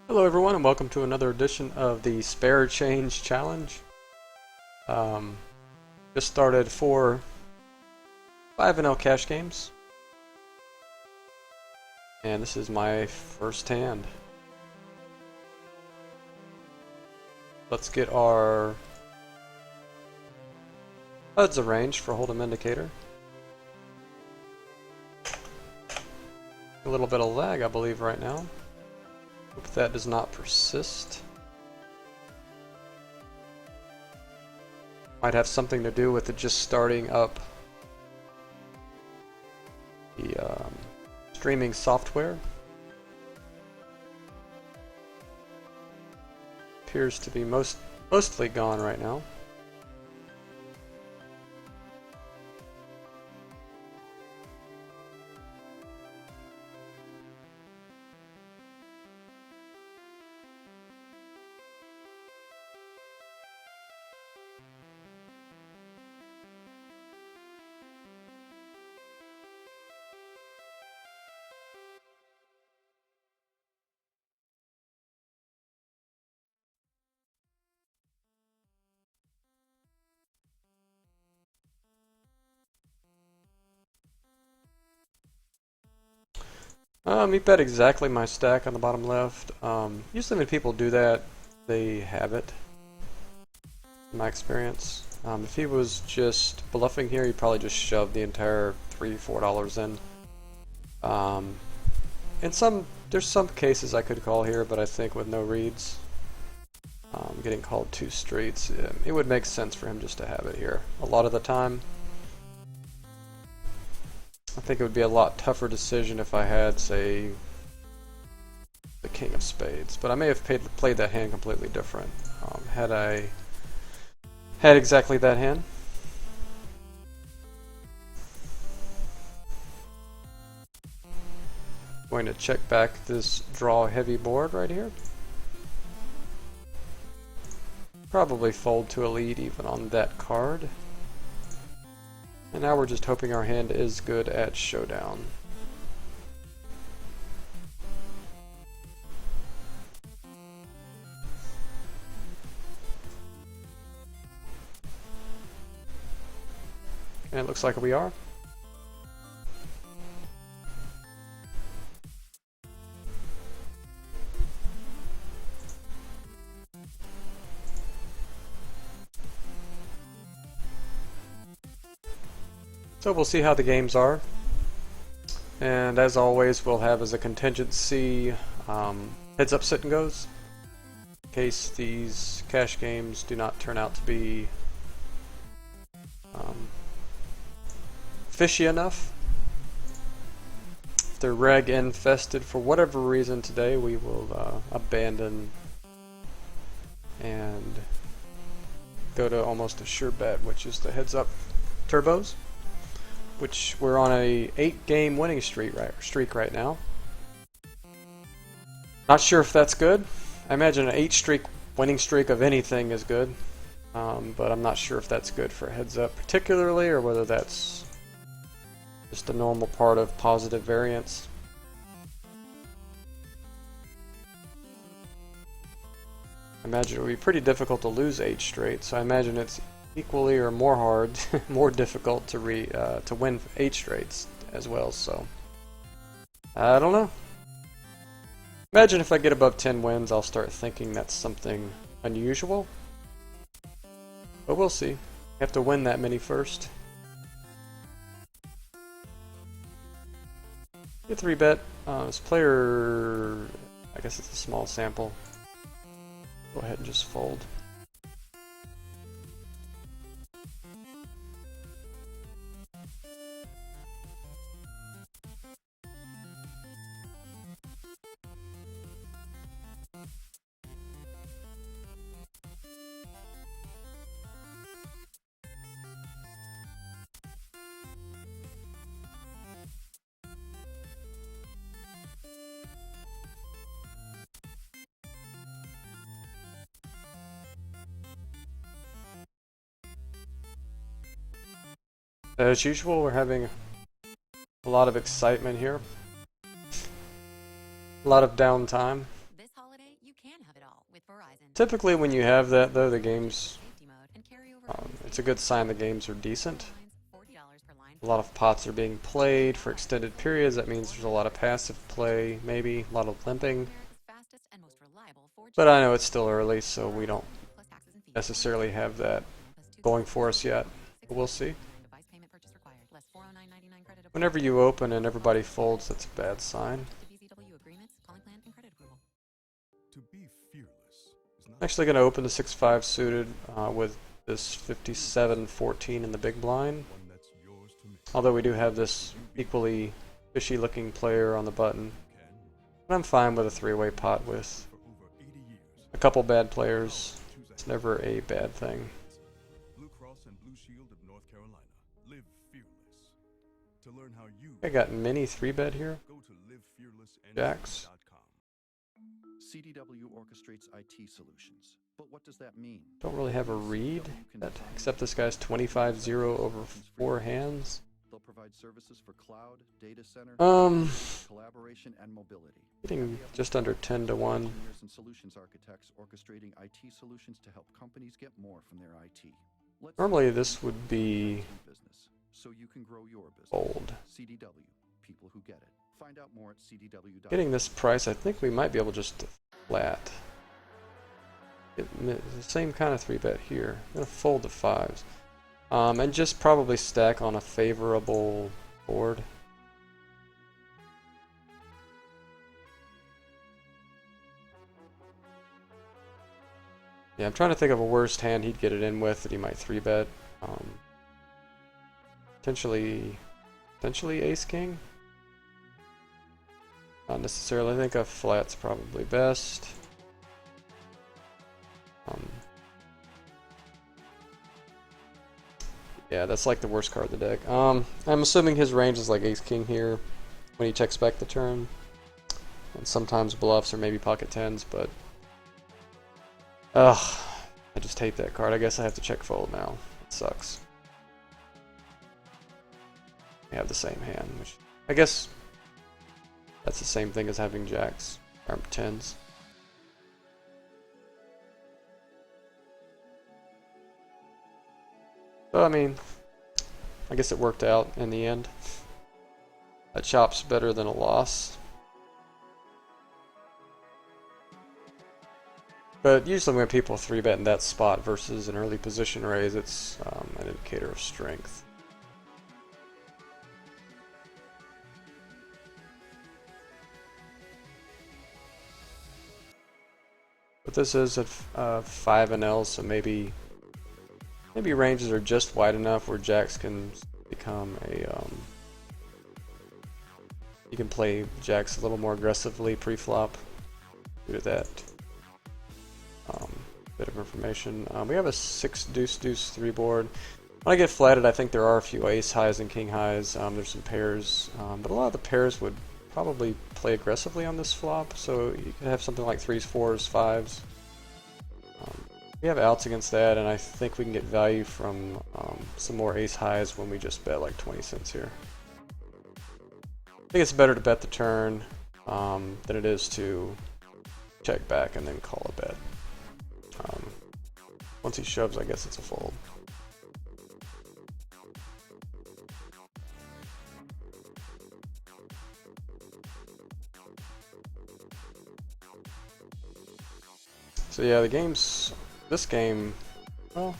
Hello everyone and welcome to another edition of the Spare Change Challenge. Um, just started 5 NL cash games. And this is my first hand. Let's get our HUDs arranged for Hold'em Indicator. A little bit of lag I believe right now. Hope that does not persist. Might have something to do with it just starting up the streaming software. Appears to be mostly gone right now. You bet exactly my stack on the bottom left. Usually when people do that, they have it, in my experience. If he was just bluffing here, he'd probably just shove the entire $3-4 in. There's some cases I could call here, but I think with no reads, getting called 2 streets, it would make sense for him just to have it here. A lot of the time, I think it would be a lot tougher decision if I had, say, the King of Spades, but I may have played that hand completely different had I had exactly that hand. Going to check back this draw heavy board right here. Probably fold to a lead even on that card. And now we're just hoping our hand is good at showdown. And it looks like we are. So we'll see how the games are. And as always, we'll have as a contingency heads up sit and goes, in case these cash games do not turn out to be fishy enough. If they're reg infested for whatever reason today, we will abandon and go to almost a sure bet, which is the heads up turbos, which we're on a 8-game winning streak right now. Not sure if that's good. I imagine an 8 winning streak of anything is good, but I'm not sure if that's good for heads up particularly, or whether that's just a normal part of positive variance. I imagine it would be pretty difficult to lose 8 straight, so I imagine it's equally or more hard, more difficult to win 8 straights as well. So I don't know. Imagine if I get above 10 wins, I'll start thinking that's something unusual. But we'll see. You have to win that many first. Get 3-bet. This player, I guess it's a small sample. Go ahead and just fold. As usual, we're having a lot of excitement here. A lot of downtime. Typically when you have that though, the games, it's a good sign the games are decent. A lot of pots are being played for extended periods. That means there's a lot of passive play, maybe a lot of limping. But I know it's still early, so we don't necessarily have that going for us yet. But we'll see. Whenever you open and everybody folds, that's a bad sign. I'm actually going to open the 6-5 suited with this 57-14 in the big blind. Although we do have this equally fishy looking player on the button. And I'm fine with a three-way pot with a couple bad players. It's never a bad thing. I got mini 3-bet here. Jacks. CDW orchestrates IT solutions. But what does that mean? Don't really have a read, except this guy's 25-0 over 4 hands. They'll provide services for cloud, data center, collaboration, and mobility. Getting just under 10 to 1. Engineers and solutions architects orchestrating IT solutions to help companies get more from their IT. Normally this would be business, so you can grow your business. bold. CDW, people who get it. Find out more at CDW.com. Getting this price, I think we might be able just to flat. The same kind of 3-bet here. I'm going to fold the 5s. And just probably stack on a favorable board. Yeah, I'm trying to think of a worst hand he'd get it in with that he might 3-bet. Potentially ace-king? Not necessarily. I think a flat's probably best. Yeah, that's like the worst card of the deck. I'm assuming his range is like ace-king here when he checks back the turn. And sometimes bluffs or maybe pocket 10s, but... Ugh, I just hate that card. I guess I have to check fold now. It sucks. We have the same hand, which... I guess... that's the same thing as having jacks, or 10s. So, I mean, I guess it worked out in the end. A chop's better than a loss. But usually when people 3-bet in that spot versus an early position raise, it's an indicator of strength. But this is at 5 and L, so maybe ranges are just wide enough where jacks can become a you can play jacks a little more aggressively pre-flop due to that bit of information. We have a 6 deuce deuce 3 board. When I get flatted, I think there are a few ace highs and king highs. There's some pairs, but a lot of the pairs would probably play aggressively on this flop, so you could have something like 3s, 4s, 5s. We have outs against that, and I think we can get value from some more ace highs when we just bet like 20 cents here. I think it's better to bet the turn than it is to check back and then call a bet. Once he shoves, I guess it's a fold. So yeah, this game, well,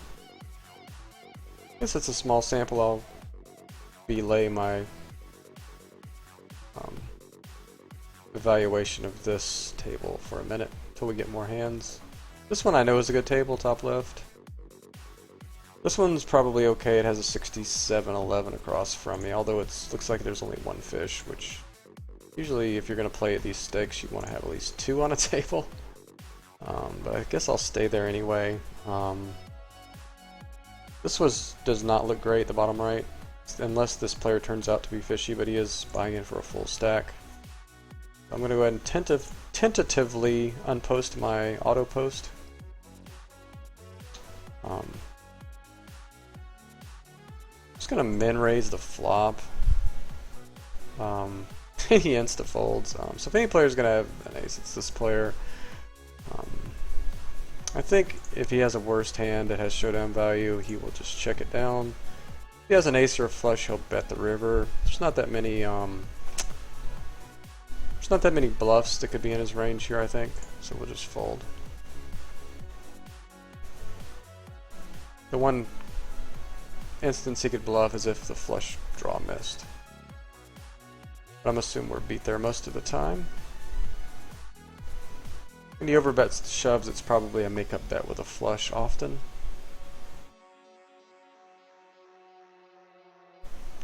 I guess it's a small sample. I'll belay my evaluation of this table for a minute until we get more hands. This one I know is a good table, top left. This one's probably okay. It has a 67-11 across from me, although it looks like there's only one fish, which usually if you're going to play at these stakes, you want to have at least 2 on a table. But I guess I'll stay there anyway. This does not look great, the bottom right, unless this player turns out to be fishy, but he is buying in for a full stack. I'm going to go ahead and tentatively unpost my auto post. Just going to min raise the flop. He insta folds. So if any player is going to have an ace, it's this player. I think if he has a worst hand that has showdown value, he will just check it down. If he has an ace or a flush, he'll bet the river. There's not that many bluffs that could be in his range here, I think. So we'll just fold. The one instance he could bluff is if the flush draw missed. But I'm assuming we're beat there most of the time. When he overbets the shoves, it's probably a make-up bet with a flush often.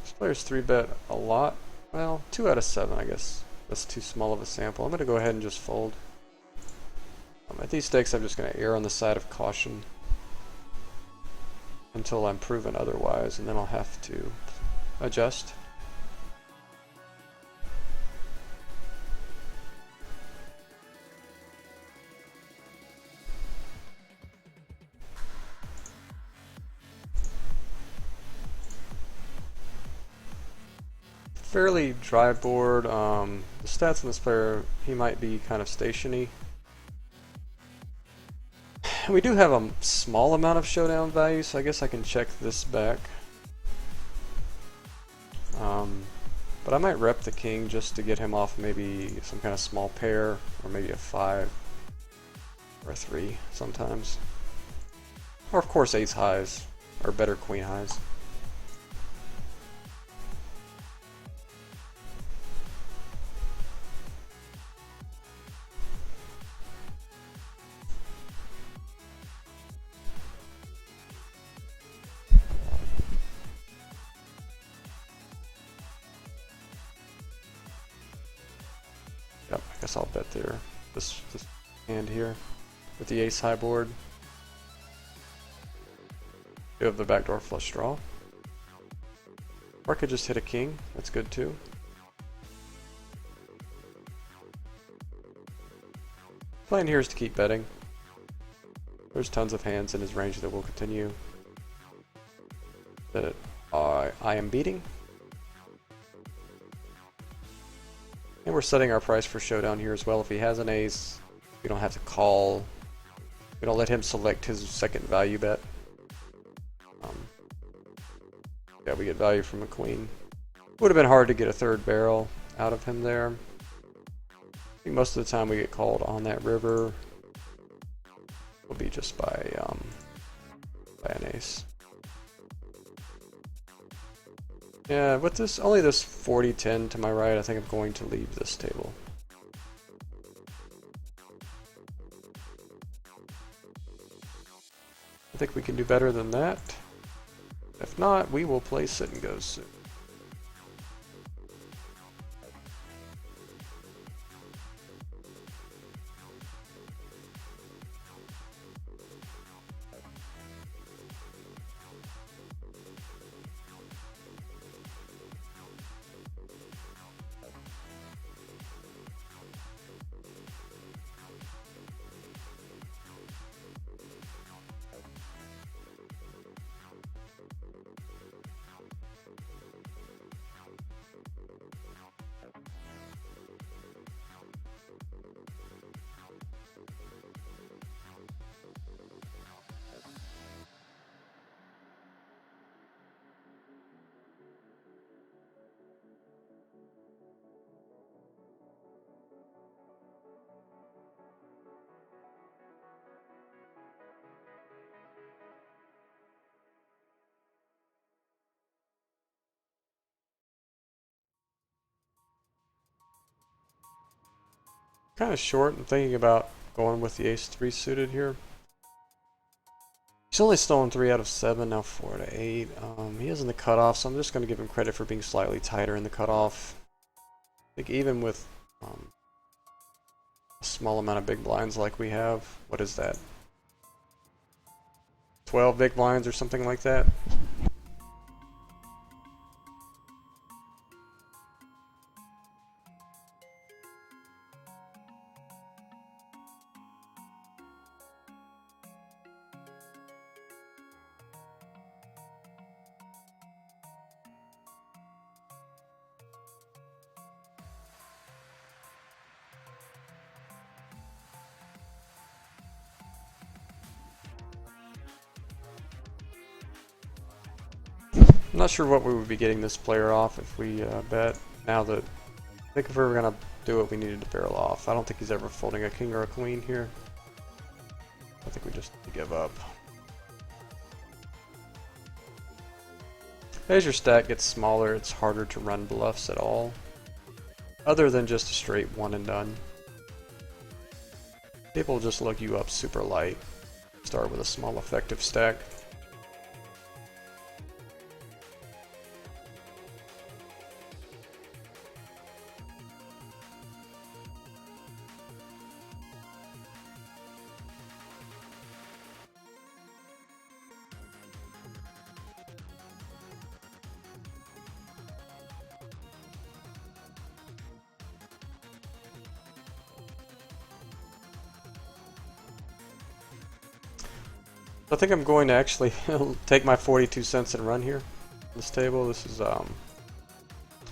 This player's 3-bet a lot. Well, 2 out of 7, I guess. That's too small of a sample. I'm going to go ahead and just fold. At these stakes, I'm just going to err on the side of caution until I'm proven otherwise, and then I'll have to adjust. Fairly dry board. The stats on this player, he might be kind of stationy. We do have a small amount of showdown value, so I guess I can check this back. But I might rep the king just to get him off maybe some kind of small pair, or maybe a 5 or a 3 sometimes. Or of course ace highs, or better queen highs. Yep, I guess I'll bet there. This hand here with the ace high board. You have the backdoor flush draw. Or I could just hit a king. That's good too. Plan here is to keep betting. There's tons of hands in his range that will continue that I am beating. And we're setting our price for showdown here as well. If he has an ace, we don't have to call. We don't let him select his second value bet. Yeah, we get value from a queen. Would have been hard to get a third barrel out of him there. I think most of the time we get called on that river will be just by an ace. Yeah, with this only this 40-10 to my right, I think I'm going to leave this table. I think we can do better than that. If not, we will play sit and go soon. Kind of short. I'm thinking about going with the ace-3 suited here. He's only stolen 3 out of 7, now 4 out of 8. He is in the cutoff, so I'm just going to give him credit for being slightly tighter in the cutoff. I think even with a small amount of big blinds like we have, what is that? 12 big blinds or something like that? I'm not sure what we would be getting this player off if we bet. Now that I think if we were gonna do it, we needed to barrel off. I don't think he's ever folding a king or a queen here. I think we just need to give up. As your stack gets smaller, it's harder to run bluffs at all, other than just a straight one and done. People will just look you up super light. Start with a small effective stack. I think I'm going to actually take my 42 cents and run here. This table, this is I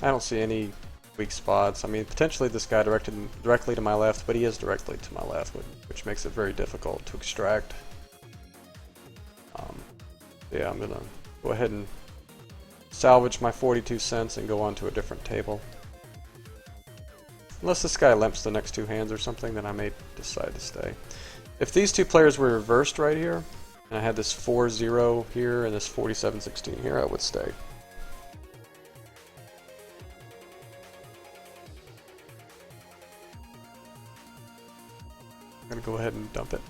don't see any weak spots. I mean, potentially this guy directed directly to my left, but he is directly to my left, which makes it very difficult to extract. Yeah, I'm gonna go ahead and salvage my 42 cents and go on to a different table. Unless this guy limps the next two hands or something, then I may decide to stay. If these two players were reversed right here, and I had this 4-0 here and this 47-16 here, I would stay. I'm gonna go ahead and dump it.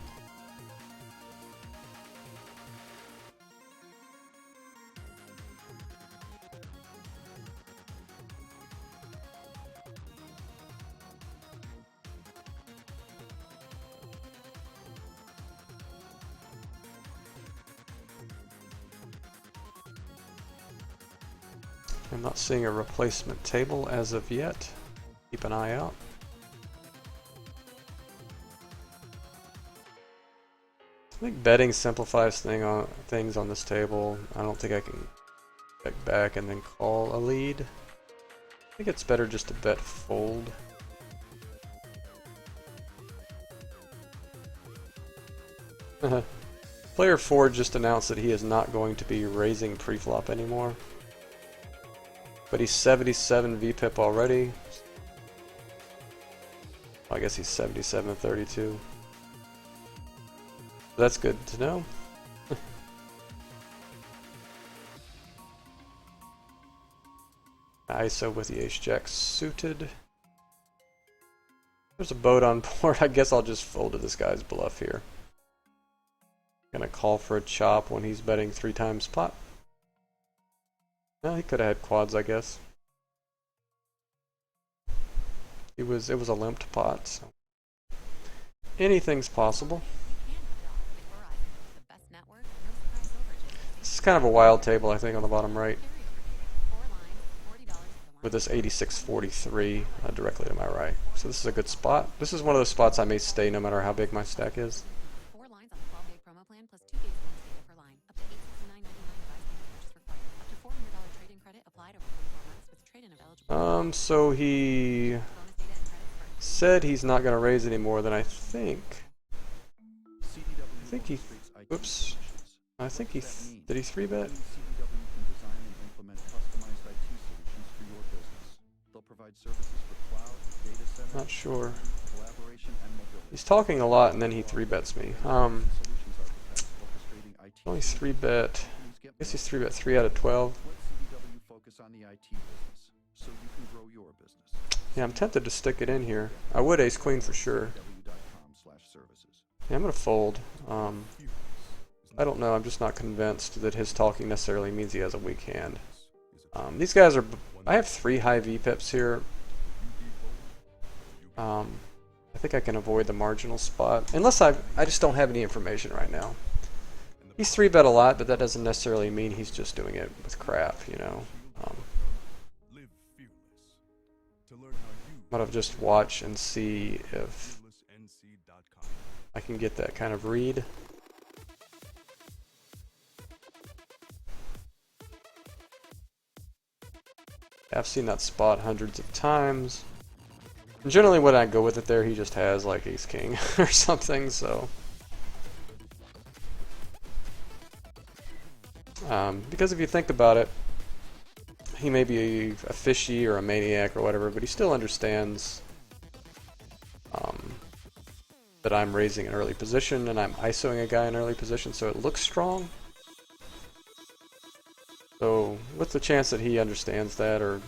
I'm not seeing a replacement table as of yet. Keep an eye out. I think betting simplifies things on this table. I don't think I can check back and then call a lead. I think it's better just to bet fold. Player 4 just announced that he is not going to be raising preflop anymore. But he's 77 VPIP already. I guess he's 77-32. That's good to know. ISO with the ace-jack suited. There's a boat on board. I guess I'll just fold to this guy's bluff here. Gonna call for a chop when he's betting 3 times pot. No, he could have had quads, I guess. It was a limped pot, so anything's possible. This is kind of a wild table, I think, on the bottom right, with this 86-43 directly to my right. So this is a good spot. This is one of those spots I may stay no matter how big my stack is. So he said he's not going to raise any more than I think he, oops, I think he, did he 3-bet? Not sure. He's talking a lot and then he 3-bets me. Only 3-bet, I guess he's 3-bet 3 out of 12. Yeah, I'm tempted to stick it in here. I would ace queen for sure. Yeah, I'm gonna fold. I don't know, I'm just not convinced that his talking necessarily means he has a weak hand. These guys are, I have 3 high VPIPs here. I think I can avoid the marginal spot, unless I just don't have any information right now. He's 3-bet a lot, but that doesn't necessarily mean he's just doing it with crap, you know. I'm gonna just watch and see if I can get that kind of read. I've seen that spot hundreds of times. And generally when I go with it there, he just has like ace king or something, so. Because if you think about it, he may be a fishy or a maniac or whatever, but he still understands that I'm raising an early position and I'm ISOing a guy in early position, so it looks strong. So with the chance that he understands that, or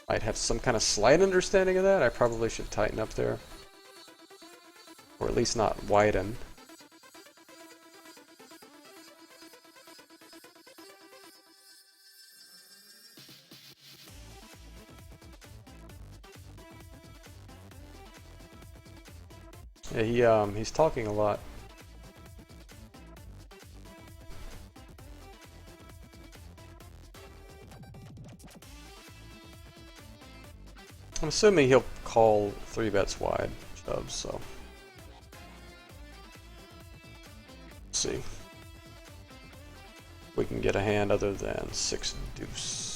might have some kind of slight understanding of that, I probably should tighten up there. Or at least not widen. Yeah, he's talking a lot. I'm assuming he'll call 3 bets wide shoves, so let's see. We can get a hand other than 6 deuce.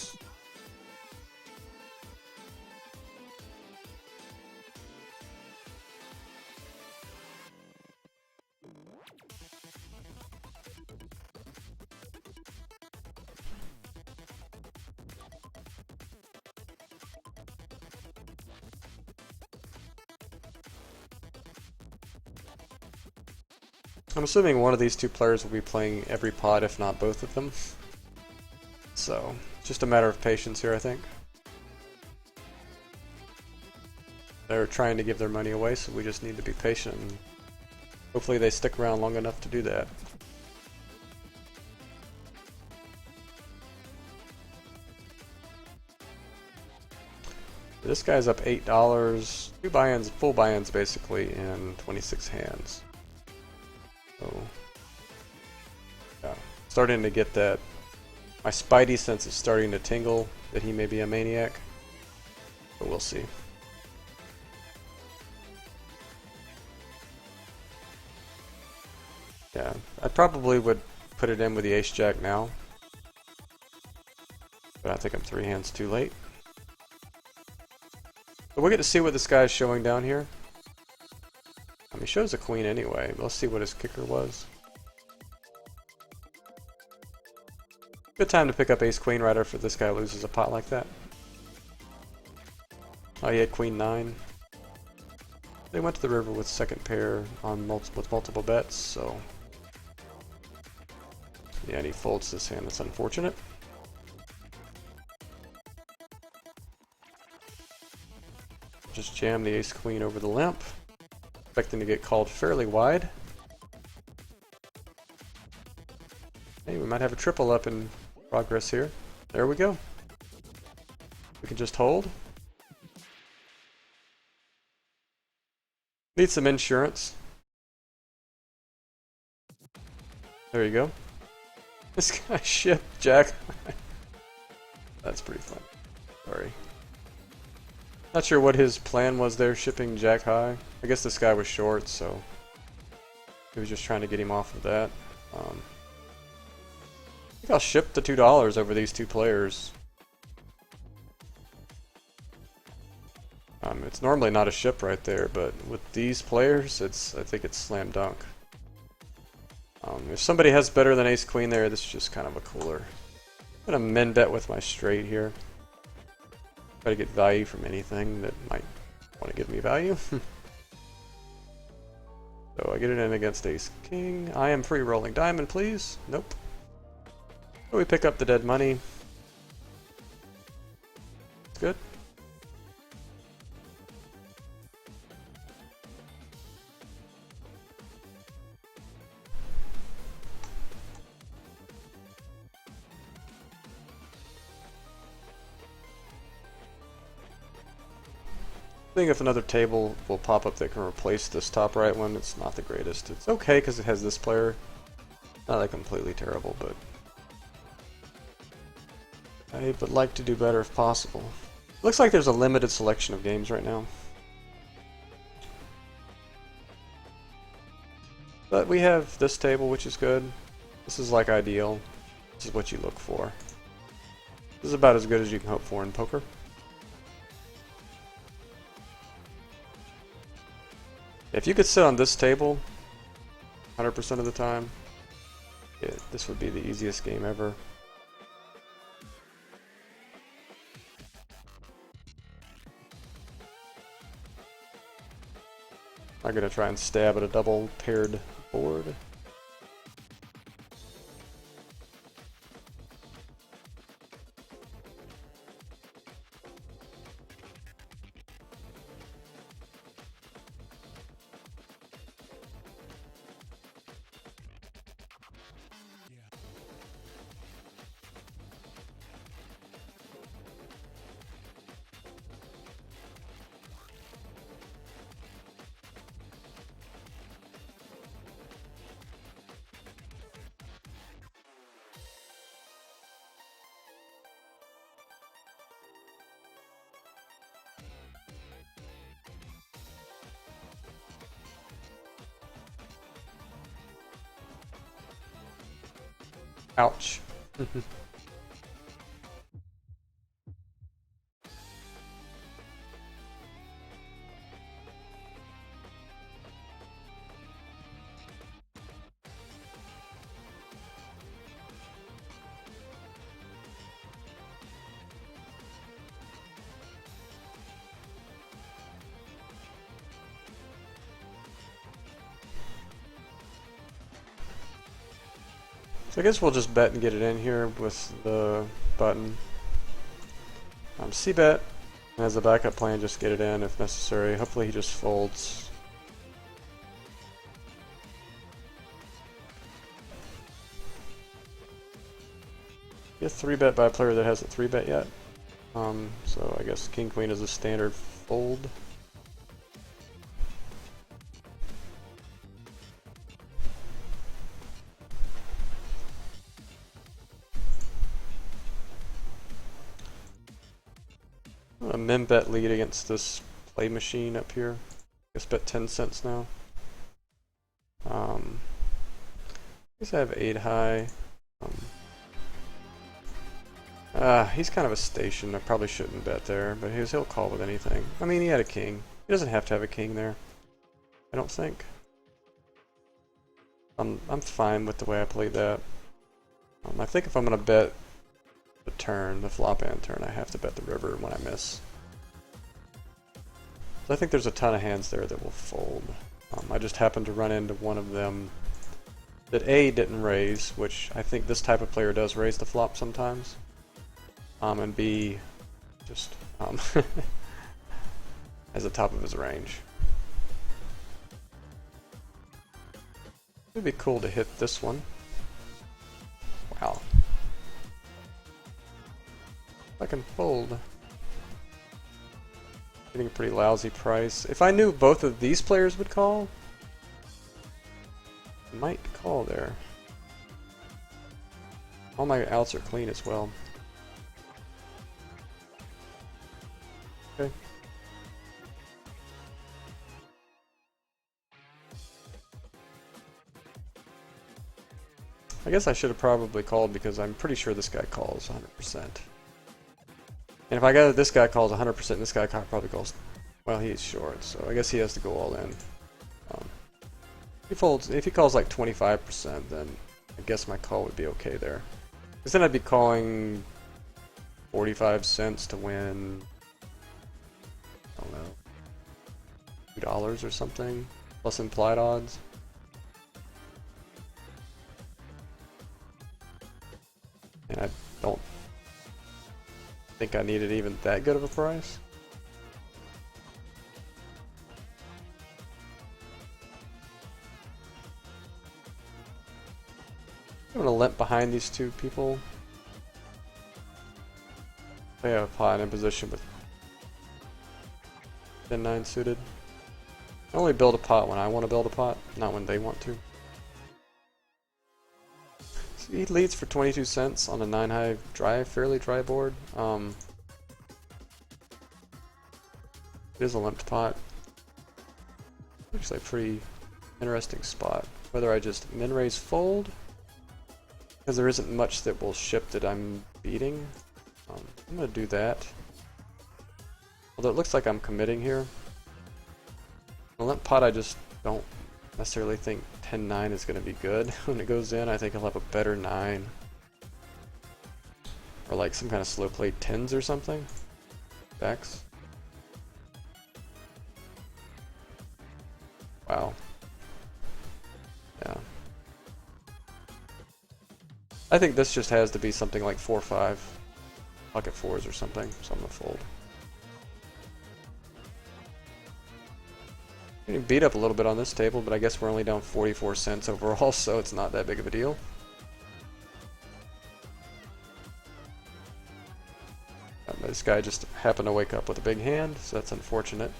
I'm assuming one of these two players will be playing every pot, if not both of them. So, just a matter of patience here, I think. They're trying to give their money away, so we just need to be patient, and hopefully they stick around long enough to do that. This guy's up $8, 2 buy-ins, full buy-ins basically, in 26 hands. So, yeah, starting to get that. My spidey sense is starting to tingle that he may be a maniac, but we'll see. Yeah, I probably would put it in with the ace-jack now, but I think I'm 3 hands too late. But we'll get to see what this guy's showing down here. He shows a queen anyway. Let's see what his kicker was. Good time to pick up ace-queen right after this guy loses a pot like that. Oh, he had queen 9. They went to the river with second pair on multiple bets, so yeah, and he folds this hand. That's unfortunate. Just jam the ace-queen over the limp. Expecting to get called fairly wide. Hey, we might have a triple up in progress here. There we go. We can just hold. Need some insurance. There you go. This guy shipped Jack. That's pretty fun. Sorry. Not sure what his plan was there, shipping Jack high. I guess this guy was short, so he was just trying to get him off of that. I think I'll ship the $2 over these two players. It's normally not a ship right there, but with these players, I think it's slam dunk. If somebody has better than ace-queen there, this is just kind of a cooler. I'm gonna min bet with my straight here. Try to get value from anything that might want to give me value. So I get it in against ace-king. I am free rolling diamond, please. Nope. So we pick up the dead money. It's good. I think if another table will pop up that can replace this top right one, it's not the greatest. It's okay because it has this player. Not like completely terrible, but I would like to do better if possible. Looks like there's a limited selection of games right now. But we have this table, which is good. This is like ideal. This is what you look for. This is about as good as you can hope for in poker. If you could sit on this table 100% of the time, this would be the easiest game ever. I'm gonna try and stab at a double paired board. Ouch. So I guess we'll just bet and get it in here with the button. C-bet, and as a backup plan, just get it in if necessary. Hopefully he just folds. Get 3-bet by a player that hasn't 3-bet yet. So I guess King-Queen is a standard fold. A min bet lead against this play machine up here. I guess bet 10 cents now. I guess I have 8 high. He's kind of a station. I probably shouldn't bet there, but he'll call with anything. I mean, he had a king. He doesn't have to have a king there, I don't think. I'm fine with the way I played that. I think if I'm gonna bet the turn, the flop and turn, I have to bet the river when I miss. So I think there's a ton of hands there that will fold. I just happened to run into one of them that A, didn't raise, which I think this type of player does raise the flop sometimes. And B, just as the top of his range. It'd be cool to hit this one. Wow. I can fold. Getting a pretty lousy price. If I knew both of these players would call, I might call there. All my outs are clean as well. Okay. I guess I should have probably called because I'm pretty sure this guy calls 100%. And if I got this guy calls 100% and this guy probably calls, well, he's short, so I guess he has to go all in. He folds, if he calls like 25%, then I guess my call would be okay there. Because then I'd be calling 45 cents to win, I don't know, $2 or something, plus implied odds. And I don't think I needed even that good of a price. I'm gonna limp behind these two people. They have a pot in position with 10-9 suited. I only build a pot when I want to build a pot, not when they want to. So he leads for 22 cents on a 9-high dry, fairly dry board. It is a limped pot. Actually a pretty interesting spot. Whether I just min raise fold, because there isn't much that will ship that I'm beating. I'm going to do that. Although it looks like I'm committing here. On that pot I just don't necessarily think 10-9 is going to be good. When it goes in, I think I'll have a better 9. Or like some kind of slow play 10s or something. Backs. Wow. Yeah. I think this just has to be something like 4-5. Pocket fours or something, so I'm gonna fold. Getting beat up a little bit on this table, but I guess we're only down 44 cents overall, so it's not that big of a deal. This guy just happened to wake up with a big hand, so that's unfortunate.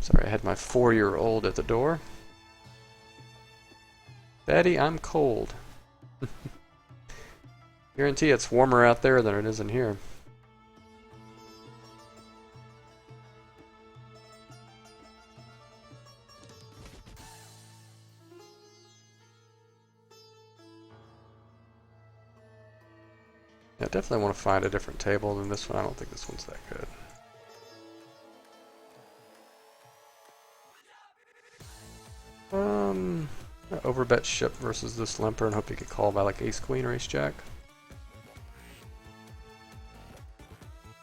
Sorry, I had my 4-year-old at the door. Daddy, I'm cold. Guarantee it's warmer out there than it is in here. Yeah, definitely want to find a different table than this one. I don't think this one's that good. Overbet ship versus this limper and hope you get called by like ace queen or ace jack.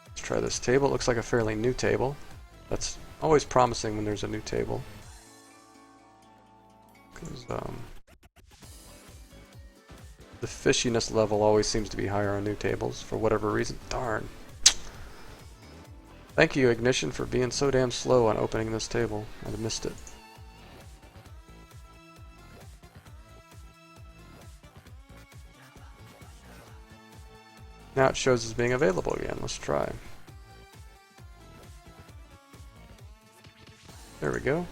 Let's try this table. It looks like a fairly new table. That's always promising when there's a new table. Because the fishiness level always seems to be higher on new tables for whatever reason. Darn. Thank you, Ignition, for being so damn slow on opening this table. I'd have missed it. Now it shows as being available again. Let's try. There we go.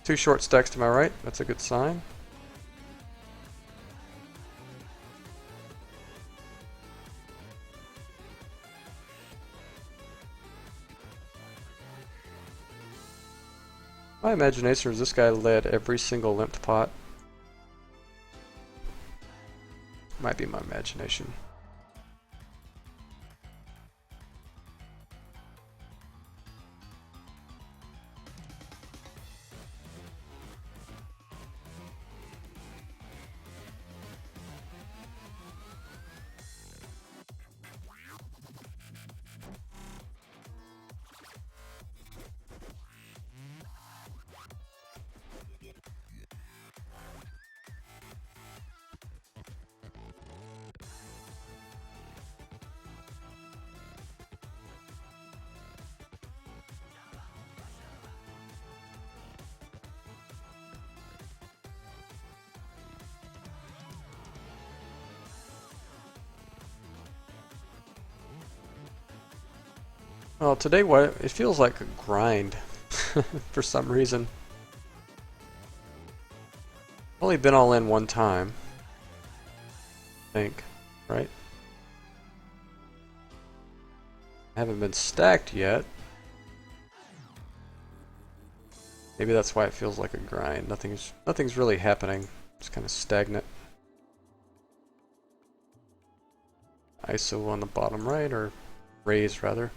2 short stacks to my right. That's a good sign. My imagination is this guy led every single limped pot. Might be my imagination. Well, today it feels like a grind for some reason. Only been all in one time, I think, right? I haven't been stacked yet. Maybe that's why it feels like a grind. Nothing's really happening. It's kind of stagnant. ISO on the bottom right, or raise rather.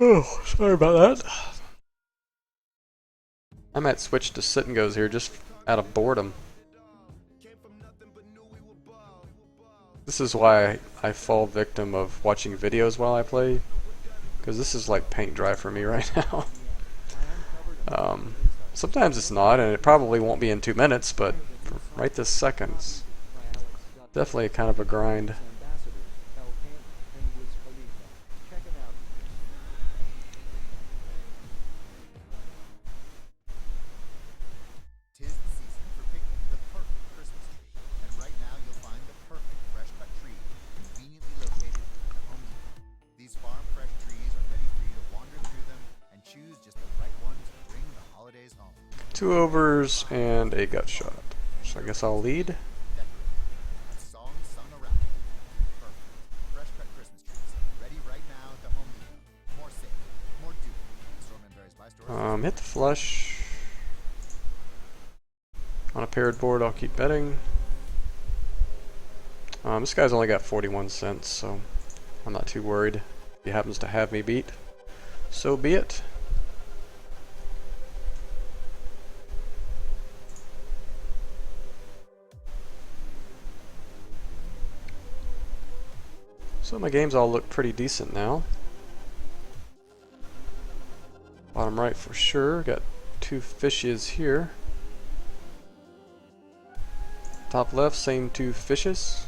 Oh, sorry about that. I might switch to sit and goes here just out of boredom. This is why I fall victim of watching videos while I play, because this is like paint dry for me right now. Sometimes it's not, and it probably won't be in 2 minutes, but right this second, it's definitely kind of a grind. Two overs and a gut shot. So I guess I'll lead. A song sung around. Perfect. Fresh cut Christmas trees. Ready right now at the Home Depot. More safe. More Duke. Assortment varies by store. Hit the flush. On a paired board, I'll keep betting. This guy's only got 41 cents, so I'm not too worried. If he happens to have me beat, so be it. So my games all look pretty decent now. Bottom right for sure, got 2 fishes here. Top left, same 2 fishes.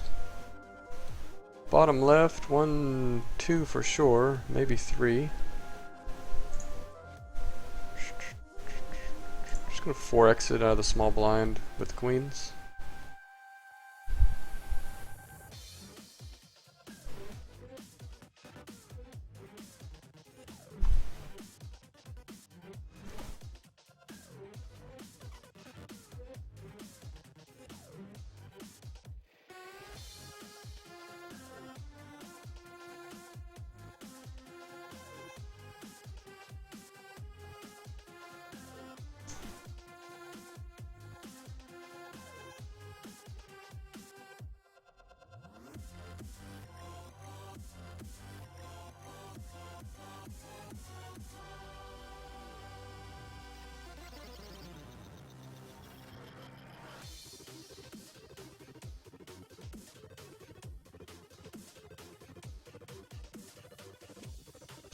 Bottom left, 1, 2 for sure, maybe 3. Just gonna 4x it out of the small blind with queens.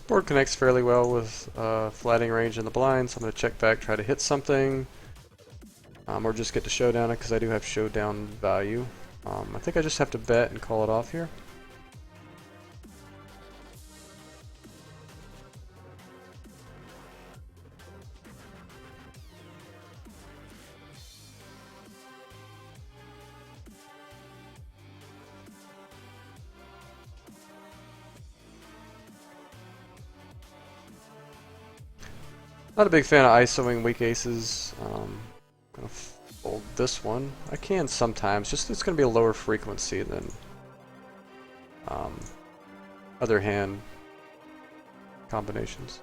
Board connects fairly well with flatting range in the blind, so I'm going to check back, try to hit something, or just get to showdown it because I do have showdown value. I think I just have to bet and call it off here. Not a big fan of ISOing weak aces. Gonna fold this one. I can sometimes, just it's gonna be a lower frequency than other hand combinations.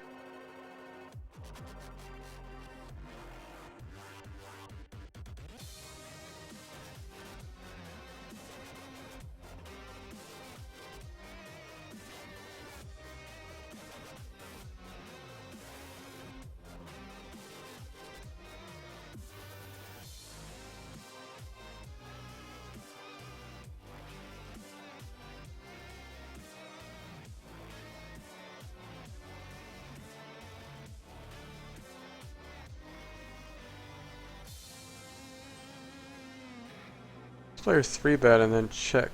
Player 3-bet and then check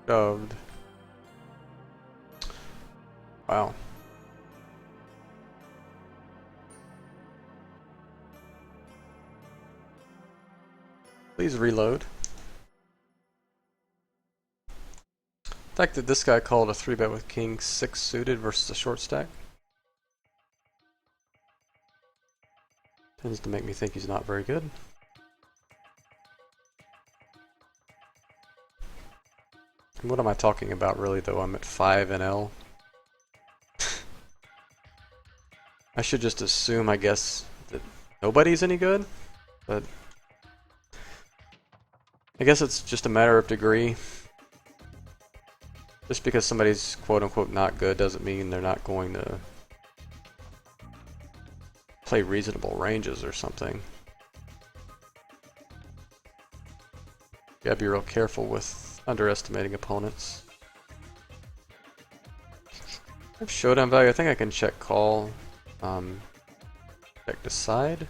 shoved. Wow. Please reload. The fact that this guy called a 3-bet with king 6 suited versus a short stack tends to make me think he's not very good. What am I talking about really though? I'm at 5 NL. I should just assume, I guess, that nobody's any good, but I guess it's just a matter of degree. Just because somebody's quote-unquote not good doesn't mean they're not going to play reasonable ranges or something. You gotta be real careful with underestimating opponents. I have showdown value. I think I can check call, check decide.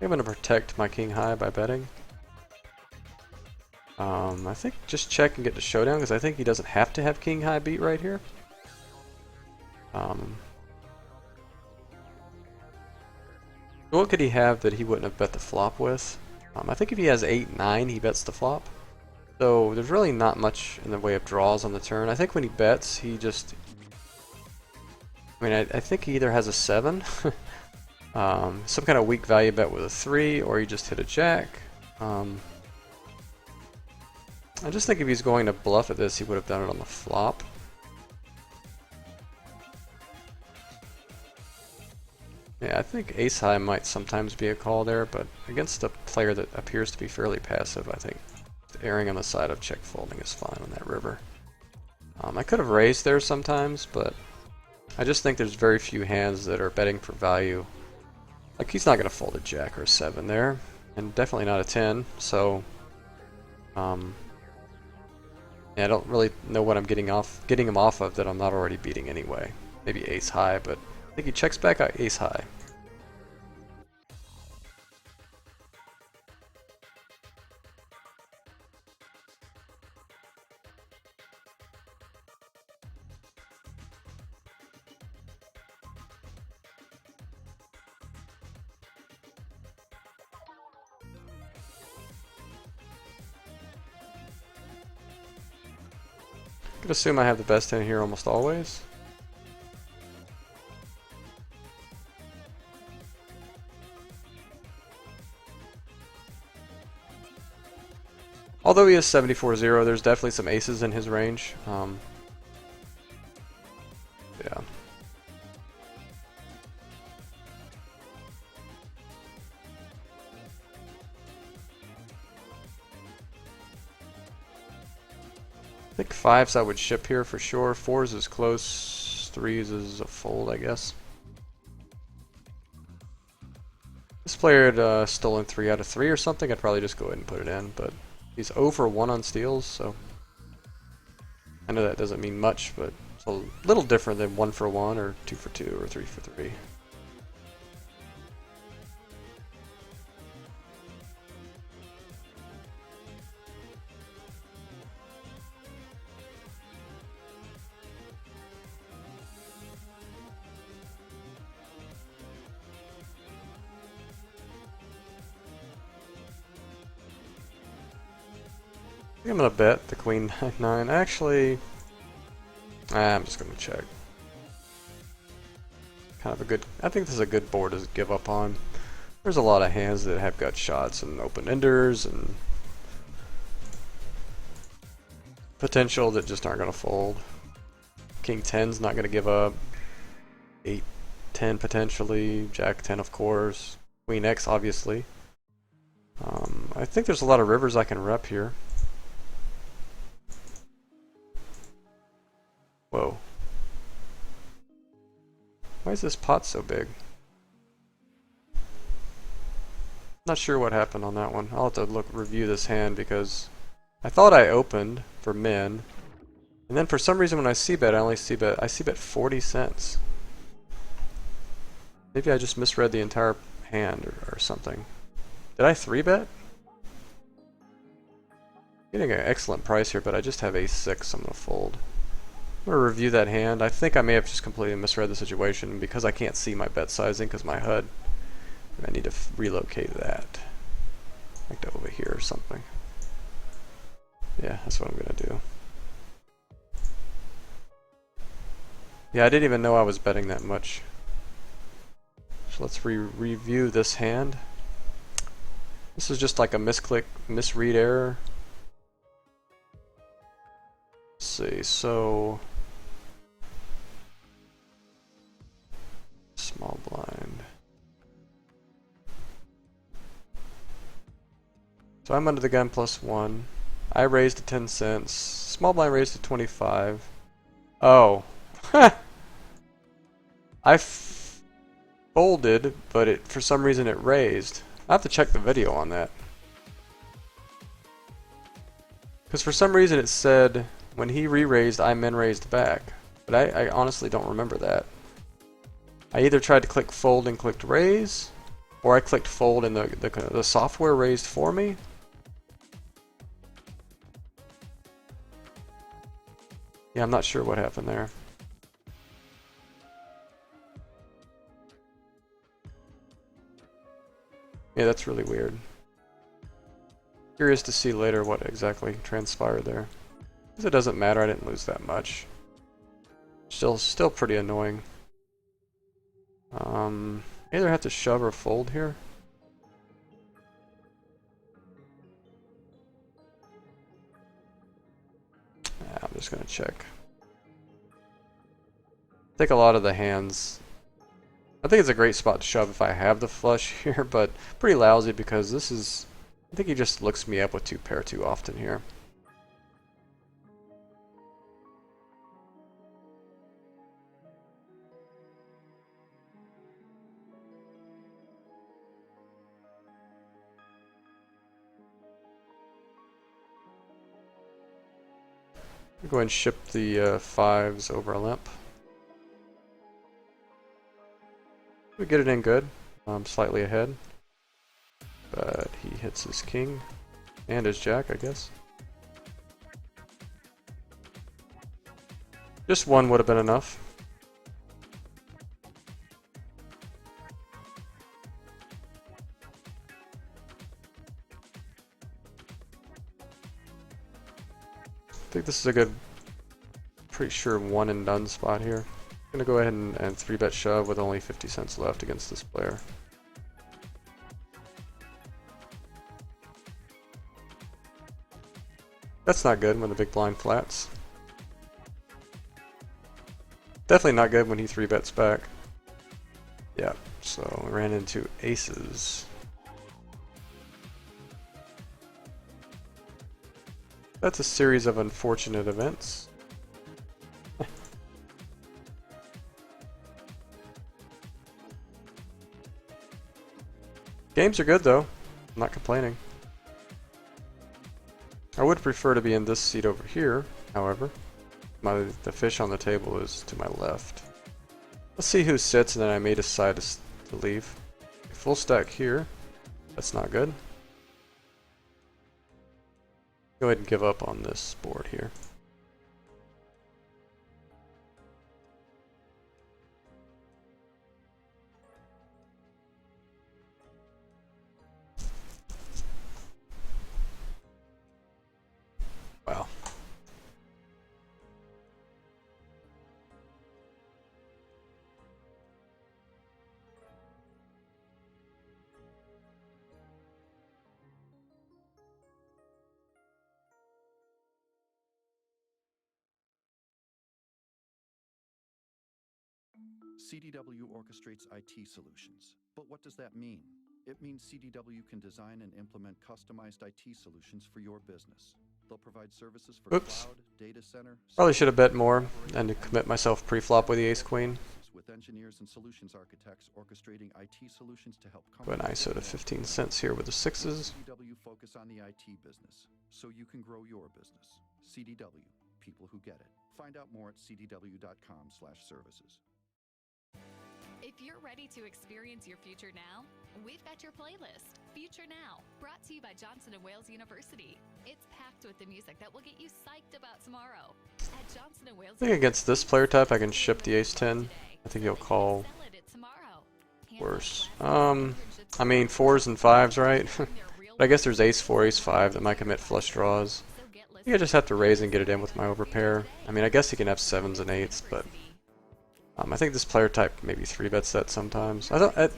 I'm going to protect my king high by betting. I think just check and get to showdown because I think he doesn't have to have king high beat right here. What could he have that he wouldn't have bet the flop with? I think if he has 8-9, he bets the flop. So there's really not much in the way of draws on the turn. I think when he bets, he just... I mean, I think he either has a 7, some kind of weak value bet with a 3, or he just hit a jack. I just think if he's going to bluff at this, he would have done it on the flop. Yeah, I think ace high might sometimes be a call there, but against a player that appears to be fairly passive, I think erring on the side of check folding is fine on that river. I could have raised there sometimes, but I just think there's very few hands that are betting for value. Like, he's not going to fold a jack or a 7 there, and definitely not a 10, so yeah, I don't really know what I'm getting him off of that I'm not already beating anyway. Maybe ace high, but I think he checks back ace high. I could assume I have the best hand here almost always. Although he is 74-0, there's definitely some aces in his range. Yeah. I think 5s I would ship here for sure. 4s is close. 3s is a fold, I guess. This player had stolen 3 out of 3 or something. I'd probably just go ahead and put it in, but he's 0 for 1 on steals, so I know that doesn't mean much, but it's a little different than 1 for 1 or 2 for 2 or 3 for 3. I'm gonna bet the queen 9. Actually, I'm just gonna check. Kind of a good. I think this is a good board to give up on. There's a lot of hands that have gut shots and open enders and potential that just aren't gonna fold. King 10's not gonna give up. 8, 10 potentially. Jack 10 of course. Queen X obviously. I think there's a lot of rivers I can rep here. Whoa. Why is this pot so big? Not sure what happened on that one. I'll have to review this hand because I thought I opened for min, and then for some reason when I c-bet, I c-bet 40 cents. Maybe I just misread the entire hand or something. Did I 3-bet? Getting an excellent price here, but I just have ace-6, I'm gonna fold. I'm going to review that hand. I think I may have just completely misread the situation because I can't see my bet sizing because my HUD. I need to relocate that. Like to over here or something. Yeah, that's what I'm going to do. Yeah, I didn't even know I was betting that much. So let's review this hand. This is just like a misread error. Let's see, so small blind. So I'm under the gun +1. I raised to 10 cents. Small blind raised to 25. Oh. I folded, but for some reason it raised. I have to check the video on that. Because for some reason it said when he re-raised, I min-raised back. But I honestly don't remember that. I either tried to click fold and clicked raise, or I clicked fold and the software raised for me. Yeah, I'm not sure what happened there. Yeah, that's really weird. Curious to see later what exactly transpired there. Because it doesn't matter, I didn't lose that much. Still pretty annoying. Either have to shove or fold here. just gonna check. I think a lot of the hands, I think it's a great spot to shove if I have the flush here, but pretty lousy because this is, I think he just looks me up with 2 pair too often here. Go ahead and ship the 5s over a limp. We get it in good. Slightly ahead. But he hits his king. And his jack, I guess. Just one would have been enough. I think this is a good, pretty sure one and done spot here. I'm gonna go ahead and 3-bet shove with only 50 cents left against this player. That's not good when the big blind flats. Definitely not good when he 3-bets back. Yeah, so we ran into aces. That's a series of unfortunate events. Games are good though. I'm not complaining. I would prefer to be in this seat over here, however. The fish on the table is to my left. Let's see who sits and then I may decide to leave. Full stack here. That's not good. Go ahead and give up on this board here. Wow. CDW orchestrates IT solutions. But what does that mean? It means CDW can design and implement customized IT solutions for your business. They'll provide services for cloud, data center. Probably should have bet more and to commit myself pre-flop with the ace queen. With engineers and solutions architects orchestrating IT solutions to help Go an ISO to 15 cents here with the 6s. CDW focus on the IT business so you can grow your business. CDW, people who get it. Find out more at cdw.com/services. If you're ready to experience your future now, we've got your playlist, Future Now, brought to you by Johnson & Wales University. It's packed with the music that will get you psyched about tomorrow. At Johnson & Wales I think against this player type I can ship the ace 10. I think he'll call worse. I mean 4s and 5s, right? But I guess there's ace 4, ace 5 that might commit flush draws. I think I just have to raise and get it in with my overpair. I mean, I guess he can have 7s and 8s, but I think this player type maybe 3-bets that sometimes. I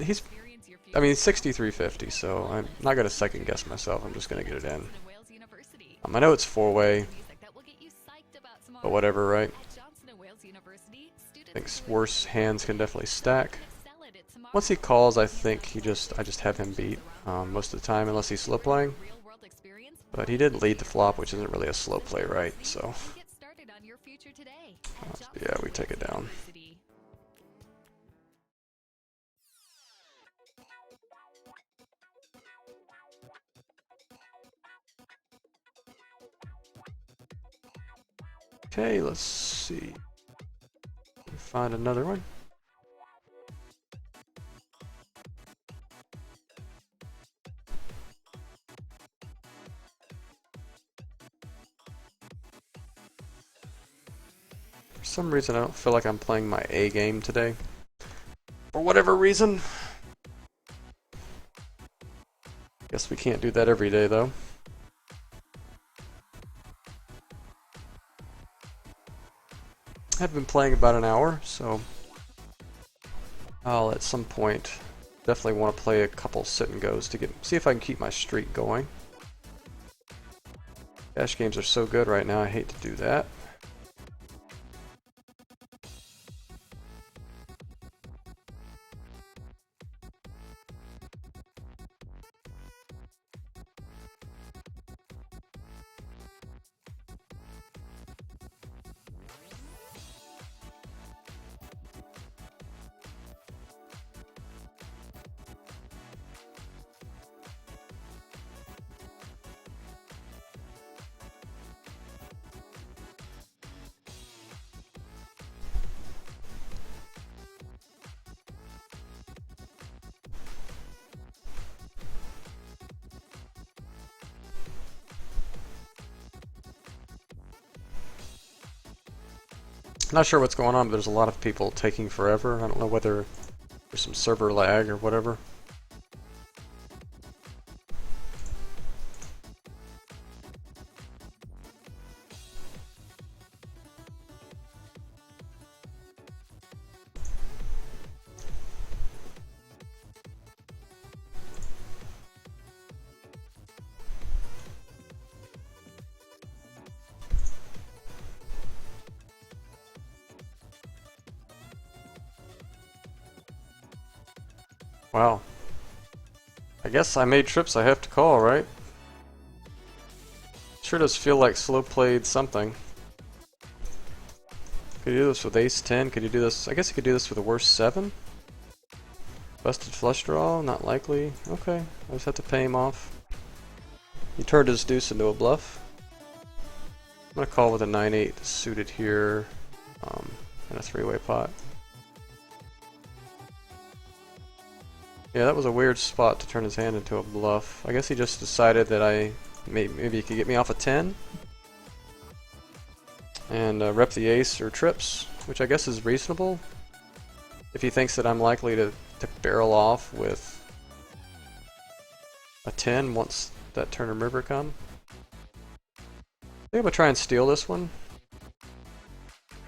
mean, 63-50, so I'm not going to second guess myself. I'm just going to get it in. I know it's 4-way, but whatever, right? I think worse hands can definitely stack. Once he calls, I think I just have him beat most of the time, unless he's slow playing. But he did lead the flop, which isn't really a slow play, right? So yeah, we take it down. Okay, let's see. Find another one. For some reason, I don't feel like I'm playing my A game today. For whatever reason. Guess we can't do that every day, though. I've been playing about an hour, so I'll at some point definitely want to play a couple sit and goes to see if I can keep my streak going. Cash games are so good right now, I hate to do that. Not sure what's going on, but there's a lot of people taking forever. I don't know whether there's some server lag or whatever. Wow. I guess I made trips I have to call, right? Sure does feel like slow played something. Could you do this with ace 10? Could you do this? I guess you could do this with a worse 7? Busted flush draw? Not likely. Okay, I just have to pay him off. He turned his deuce into a bluff. I'm gonna call with a 9-8 suited here, and a 3-way pot. Yeah, that was a weird spot to turn his hand into a bluff. I guess he just decided that maybe he could get me off a 10 and rep the ace or trips, which I guess is reasonable if he thinks that I'm likely to barrel off with a 10 once that turn and river come. I think I'm gonna try and steal this one.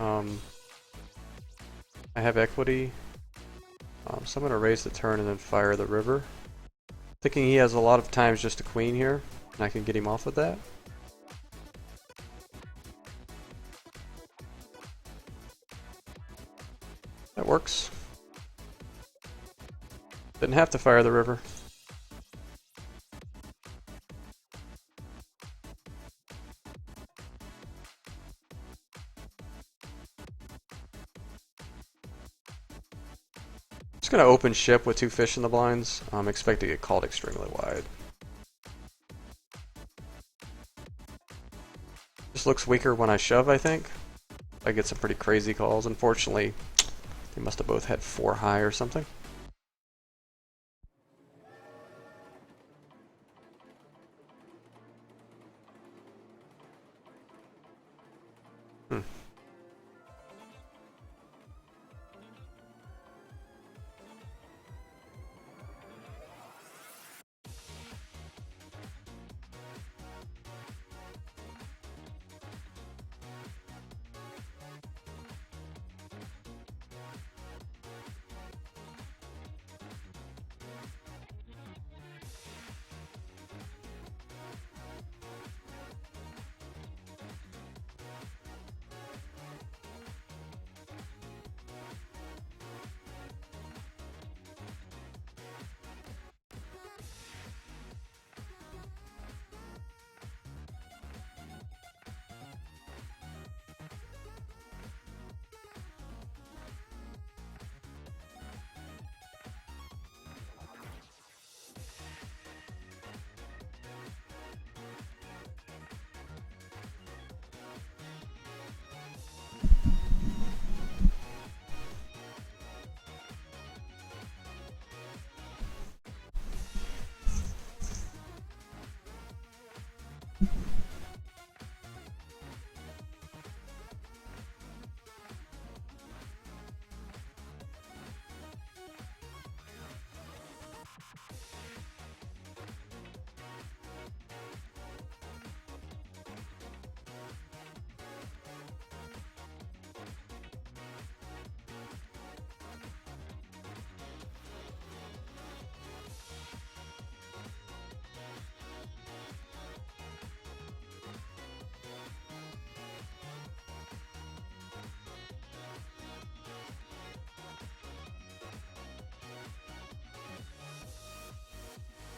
I have equity. So I'm going to raise the turn and then fire the river. Thinking he has a lot of times just a queen here, and I can get him off with that. That works. Didn't have to fire the river. Just gonna open ship with 2 fish in the blinds. Expect to get called extremely wide. Just looks weaker when I shove, I think. I get some pretty crazy calls. Unfortunately, they must have both had 4 high or something.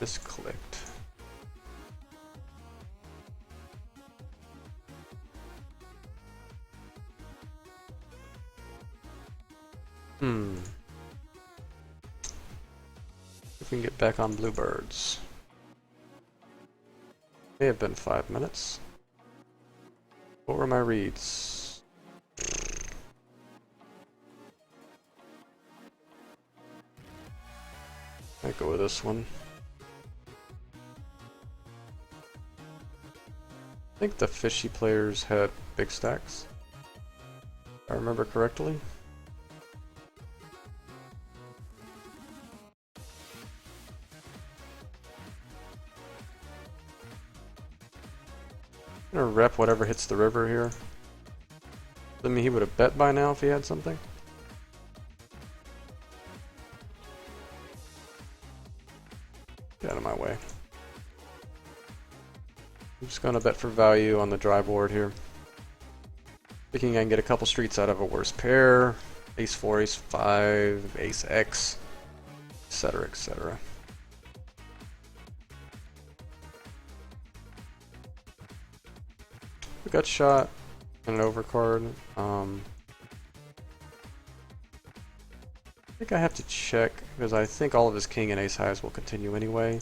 This clicked. If we can get back on Bluebirds. May have been 5 minutes. What were my reads? I'd go with this one. I think the fishy players had big stacks. If I remember correctly. I'm gonna rep whatever hits the river here. I mean, he would have bet by now if he had something. Get out of my way. I'm just gonna bet for value on the dry board here. Thinking I can get a couple streets out of a worse pair. Ace 4, Ace 5, Ace X, etc., etc. We got shot and an overcard. I think I have to check because I think all of his king and ace highs will continue anyway.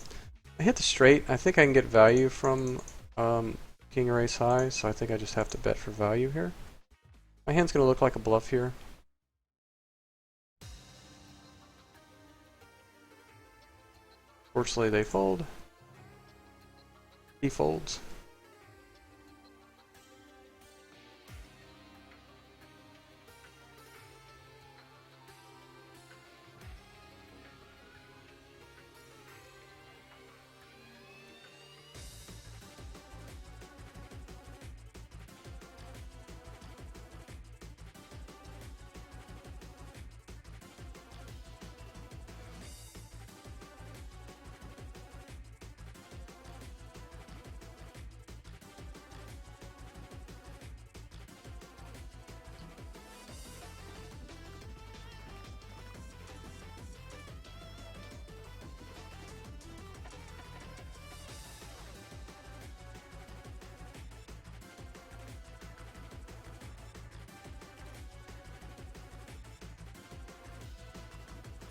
I hit the straight. I think I can get value from king or ace high, so I think I just have to bet for value here. My hand's going to look like a bluff here. Fortunately, they fold. He folds.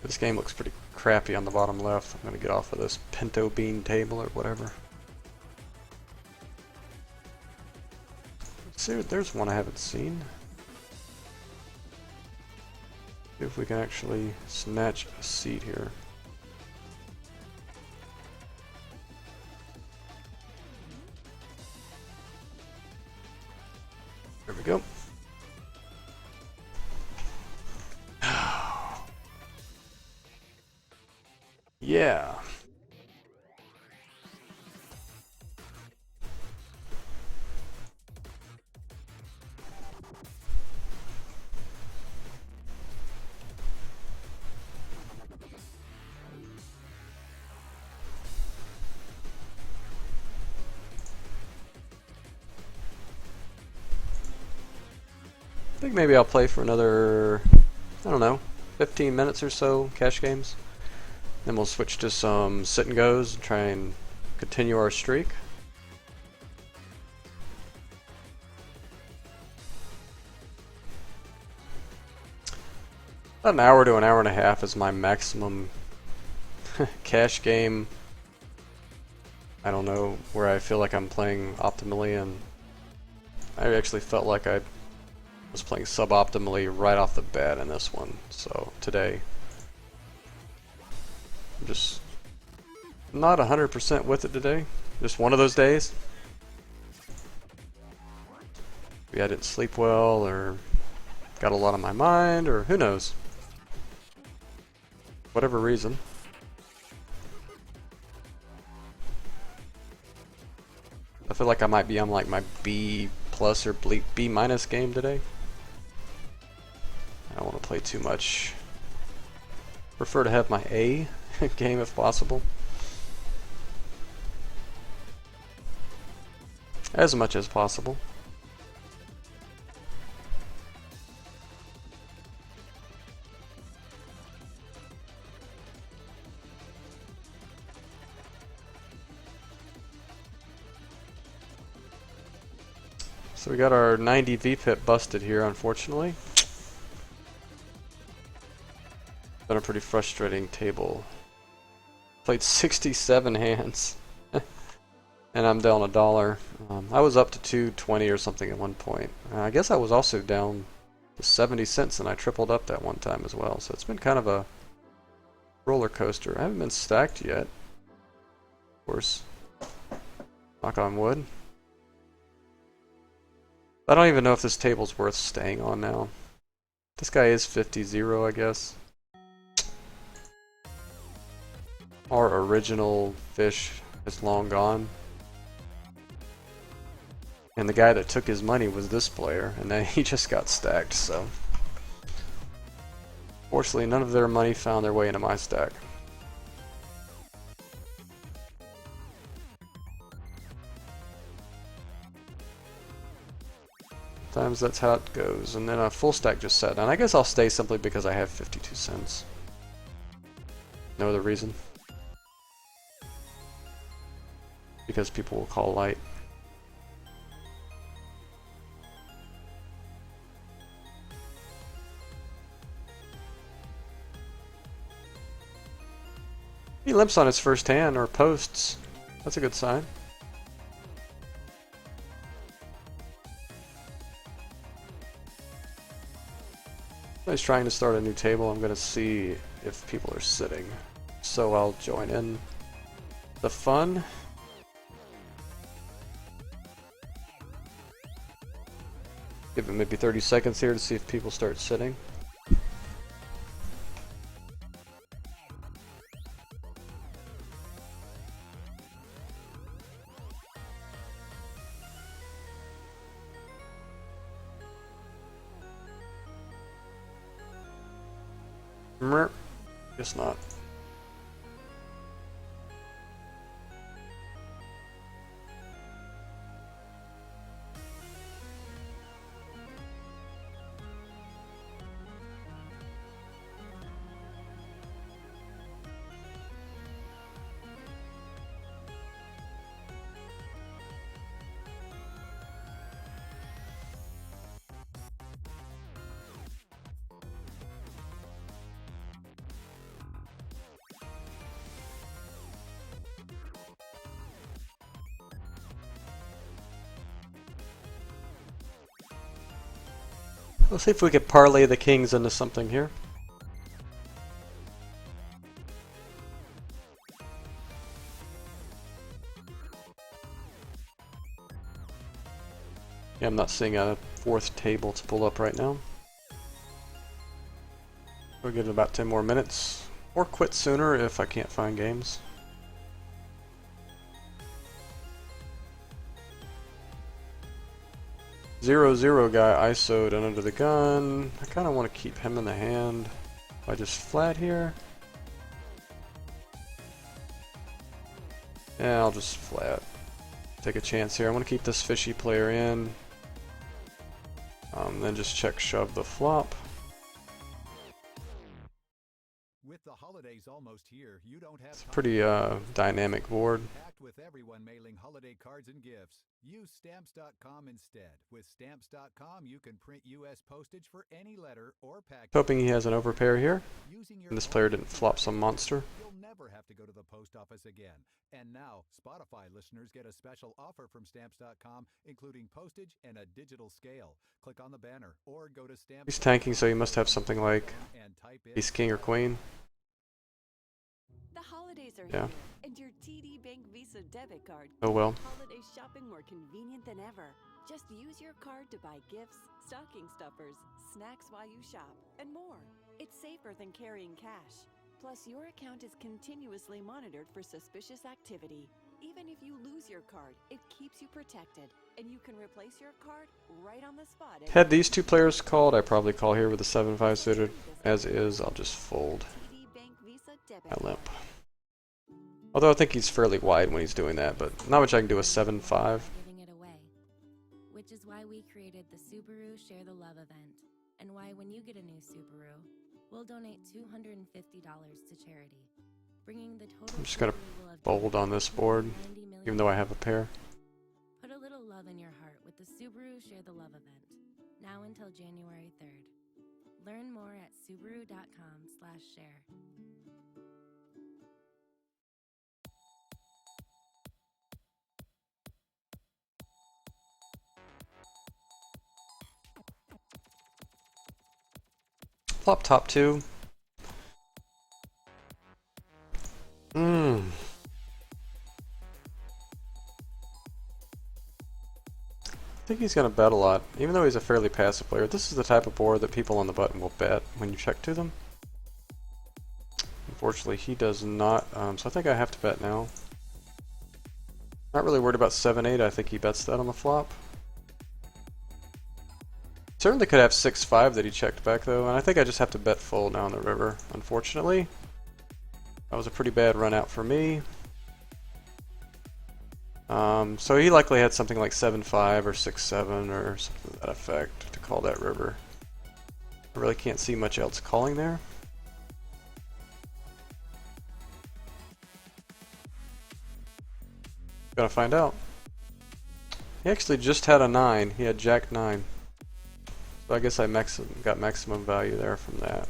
This game looks pretty crappy on the bottom left. I'm going to get off of this pinto bean table or whatever. Let's see, there's one I haven't seen. See if we can actually snatch a seat here. There we go. Yeah. I think maybe I'll play for another, I don't know, 15 minutes or so, cash games. Then we'll switch to some sit and goes and try and continue our streak. About an hour to an hour and a half is my maximum cash game. I don't know where I feel like I'm playing optimally, and I actually felt like I was playing suboptimally right off the bat in this one. So today, I'm just not 100% with it today. Just one of those days. Maybe I didn't sleep well, or got a lot on my mind, or who knows. Whatever reason. I feel like I might be on like my B plus or B minus game today. I don't want to play too much. Prefer to have my A game if possible. As much as possible. So we got our 90 VPIP busted here, unfortunately. Been a pretty frustrating table. Played 67 hands. And I'm down $1. I was up to 220 or something at one point. I guess I was also down to 70 cents and I tripled up that one time as well. So it's been kind of a roller coaster. I haven't been stacked yet. Of course. Knock on wood. I don't even know if this table's worth staying on now. This guy is 50-0, I guess. Our original fish is long gone. And the guy that took his money was this player, and then he just got stacked, so. Fortunately, none of their money found their way into my stack. Sometimes that's how it goes, and then a full stack just sat down. I guess I'll stay simply because I have 52 cents. No other reason. Because people will call light. He limps on his first hand or posts. That's a good sign. He's trying to start a new table. I'm going to see if people are sitting. So I'll join in the fun. Give it maybe 30 seconds here to see if people start sitting. Guess not. Let's see if we could parlay the kings into something here. Yeah, I'm not seeing a fourth table to pull up right now. We'll give it about 10 more minutes, or quit sooner if I can't find games. Zero guy ISO'd and under the gun. I kind of want to keep him in the hand. I just flat here. Yeah, I'll just flat. Take a chance here. I want to keep this fishy player in. Then just check shove the flop. With the holidays almost here, you don't have It's a pretty dynamic board. packed with everyone mailing holiday cards and gifts. Use stamps.com instead. With stamps.com, you can print U.S. postage for any letter or package. Hoping he has an overpair here. Using your And this own player didn't postage flop some machine, monster. You'll never have to go to the post office again. And now, Spotify listeners get a special offer from stamps.com, including postage and a digital scale. Click on the banner or go to stamps. He's tanking, so he must have something like and type in ace king or queen. The holidays are Yeah. here, and your TD Bank Visa debit card Oh well. makes holiday shopping more convenient than ever. Just use your card to buy gifts, stocking stuffers, snacks while you shop, and more. It's safer than carrying cash. Plus, your account is continuously monitored for suspicious activity. Even if you lose your card, it keeps you protected, and you can replace your card right on the spot. Had these two players called, I'd probably call here with a 7-5 suited. As is, I'll just fold. TD Bank Visa debit I limp. card. Although I think he's fairly wide when he's doing that, but not much I can do with 7-5. Giving it away. Which is why we created the Subaru Share the Love event, and why when you get a new Subaru, we'll donate $250 to charity, bringing the total. I'm just gonna Subaru will have Fold on this board, $90 million. even though I have a pair. Put a little love in your heart with the Subaru Share the Love event, now until January 3rd. Learn more at subaru.com/share. Flop top 2. I think he's going to bet a lot, even though he's a fairly passive player. This is the type of board that people on the button will bet when you check to them. Unfortunately, he does not, so I think I have to bet now. Not really worried about 7-8. I think he bets that on the flop. Certainly could have 6-5 that he checked back though, and I think I just have to bet full now on the river, unfortunately. That was a pretty bad run out for me. So he likely had something like 7-5 or 6-7 or something to that effect to call that river. I really can't see much else calling there. Gonna find out. He actually just had a 9. He had Jack 9. So I guess I got maximum value there from that.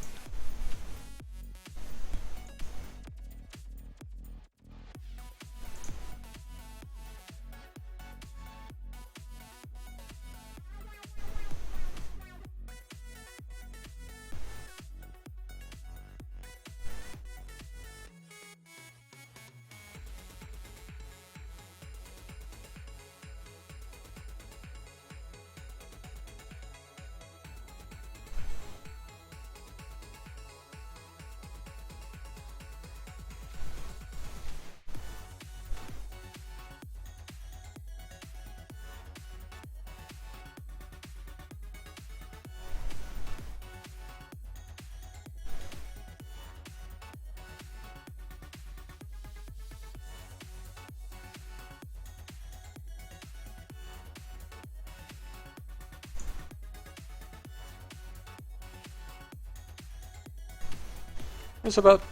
There's about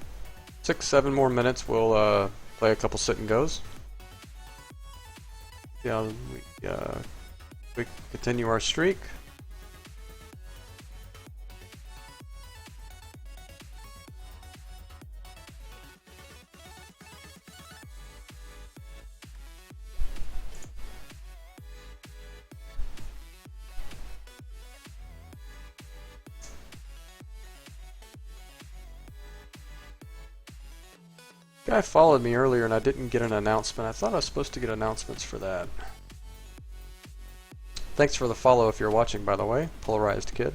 6-7 more minutes. We'll play a couple sit and goes. Yeah, we continue our streak. Guy followed me earlier and I didn't get an announcement. I thought I was supposed to get announcements for that. Thanks for the follow if you're watching, by the way. Polarized Kid.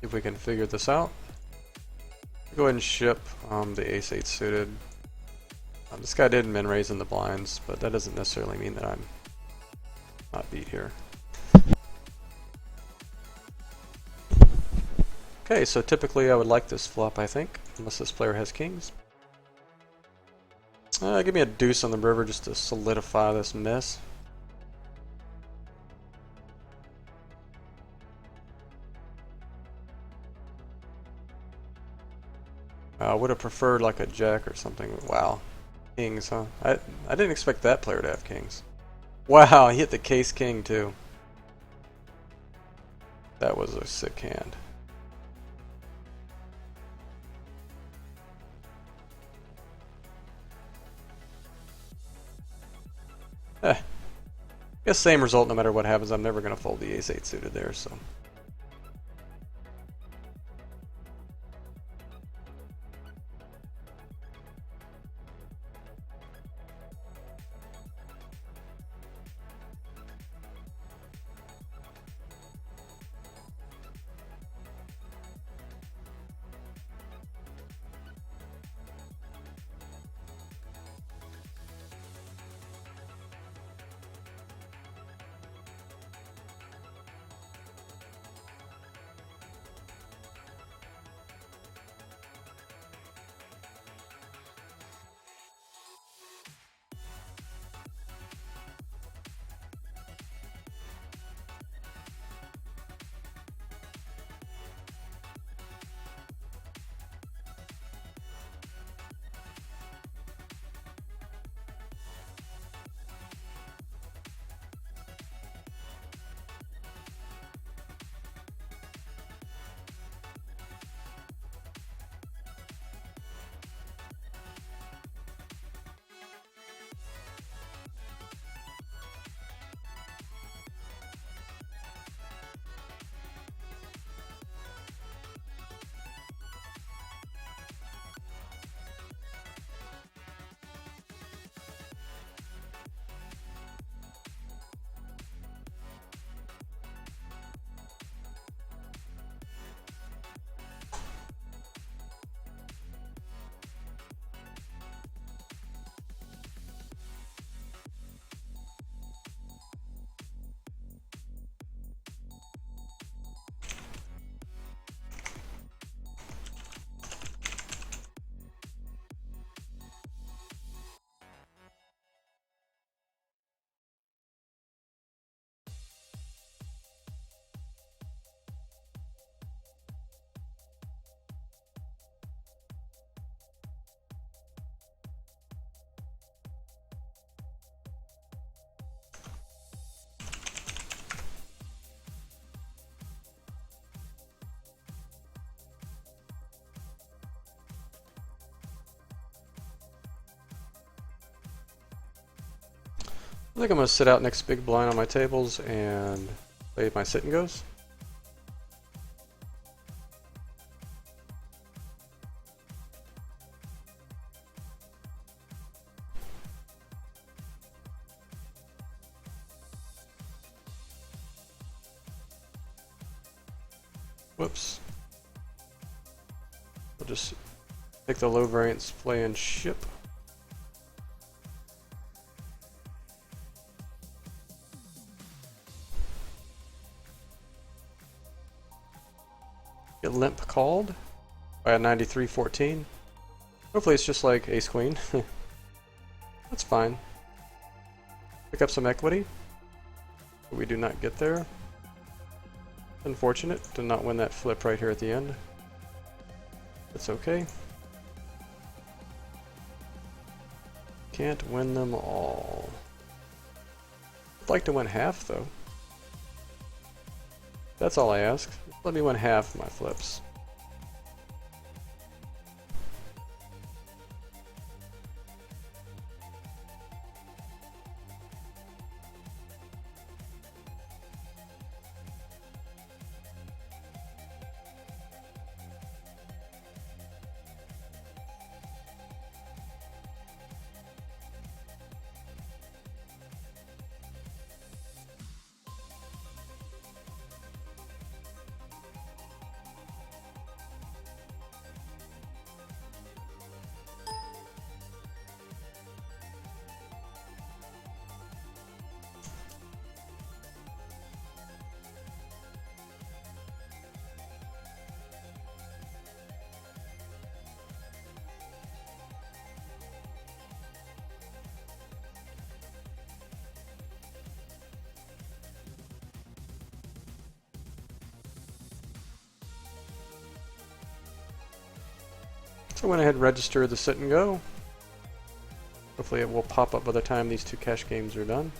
If we can figure this out. Go ahead and ship the ace-8 suited. This guy did min raise in the blinds, but that doesn't necessarily mean that I'm not beat here. Okay, so typically I would like this flop, I think, unless this player has kings. Give me a deuce on the river just to solidify this miss. I would have preferred like a jack or something. Wow. Kings, huh? I didn't expect that player to have kings. Wow, he hit the case king too. That was a sick hand. Guess same result no matter what happens. I'm never going to fold the ace-8 suited there, so. I think I'm going to sit out next big blind on my tables and play my sit and goes. Whoops. We'll just take the low variance play and ship. Get limp called by a 93-14. Hopefully it's just like ace queen. That's fine. Pick up some equity. But we do not get there. Unfortunate to not win that flip right here at the end. It's okay. Can't win them all. I'd like to win half though. That's all I ask. Let me win half my flips. So I went ahead and registered the sit and go. Hopefully it will pop up by the time these two cash games are done.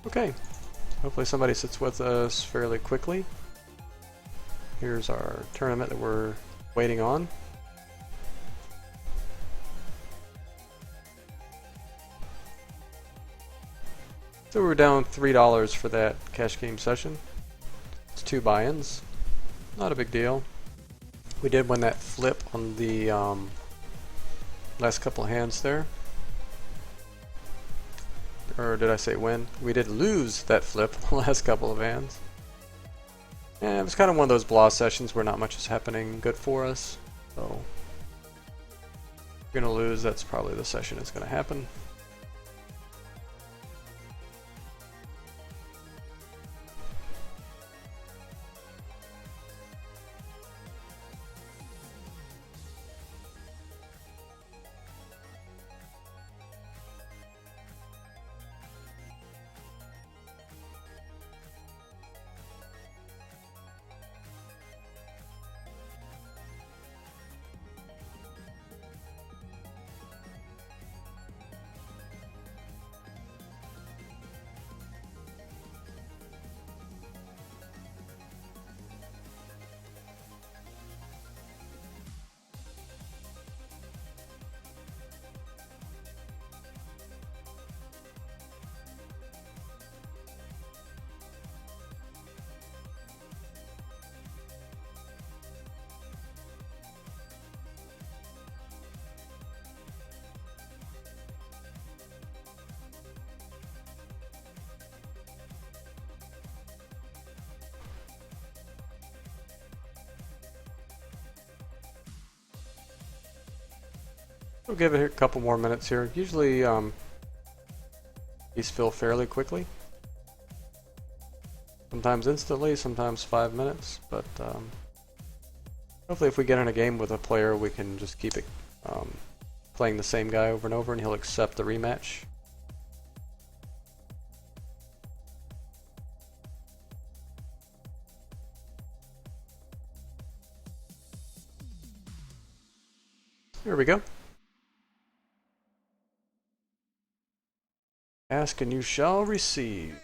Okay, hopefully somebody sits with us fairly quickly. Here's our tournament that we're waiting on. So we're down $3 for that cash game session. It's 2 buy-ins. Not a big deal. We did win that flip on the last couple of hands there. Or did I say win? We did lose that flip the last couple of hands. And it was kind of one of those blah sessions where not much is happening good for us. So if we're going to lose, that's probably the session that's going to happen. We'll give it a couple more minutes here. Usually these fill fairly quickly. Sometimes instantly, sometimes 5 minutes, but hopefully if we get in a game with a player, we can just keep it playing the same guy over and over, and he'll accept the rematch. Here we go. Ask and you shall receive.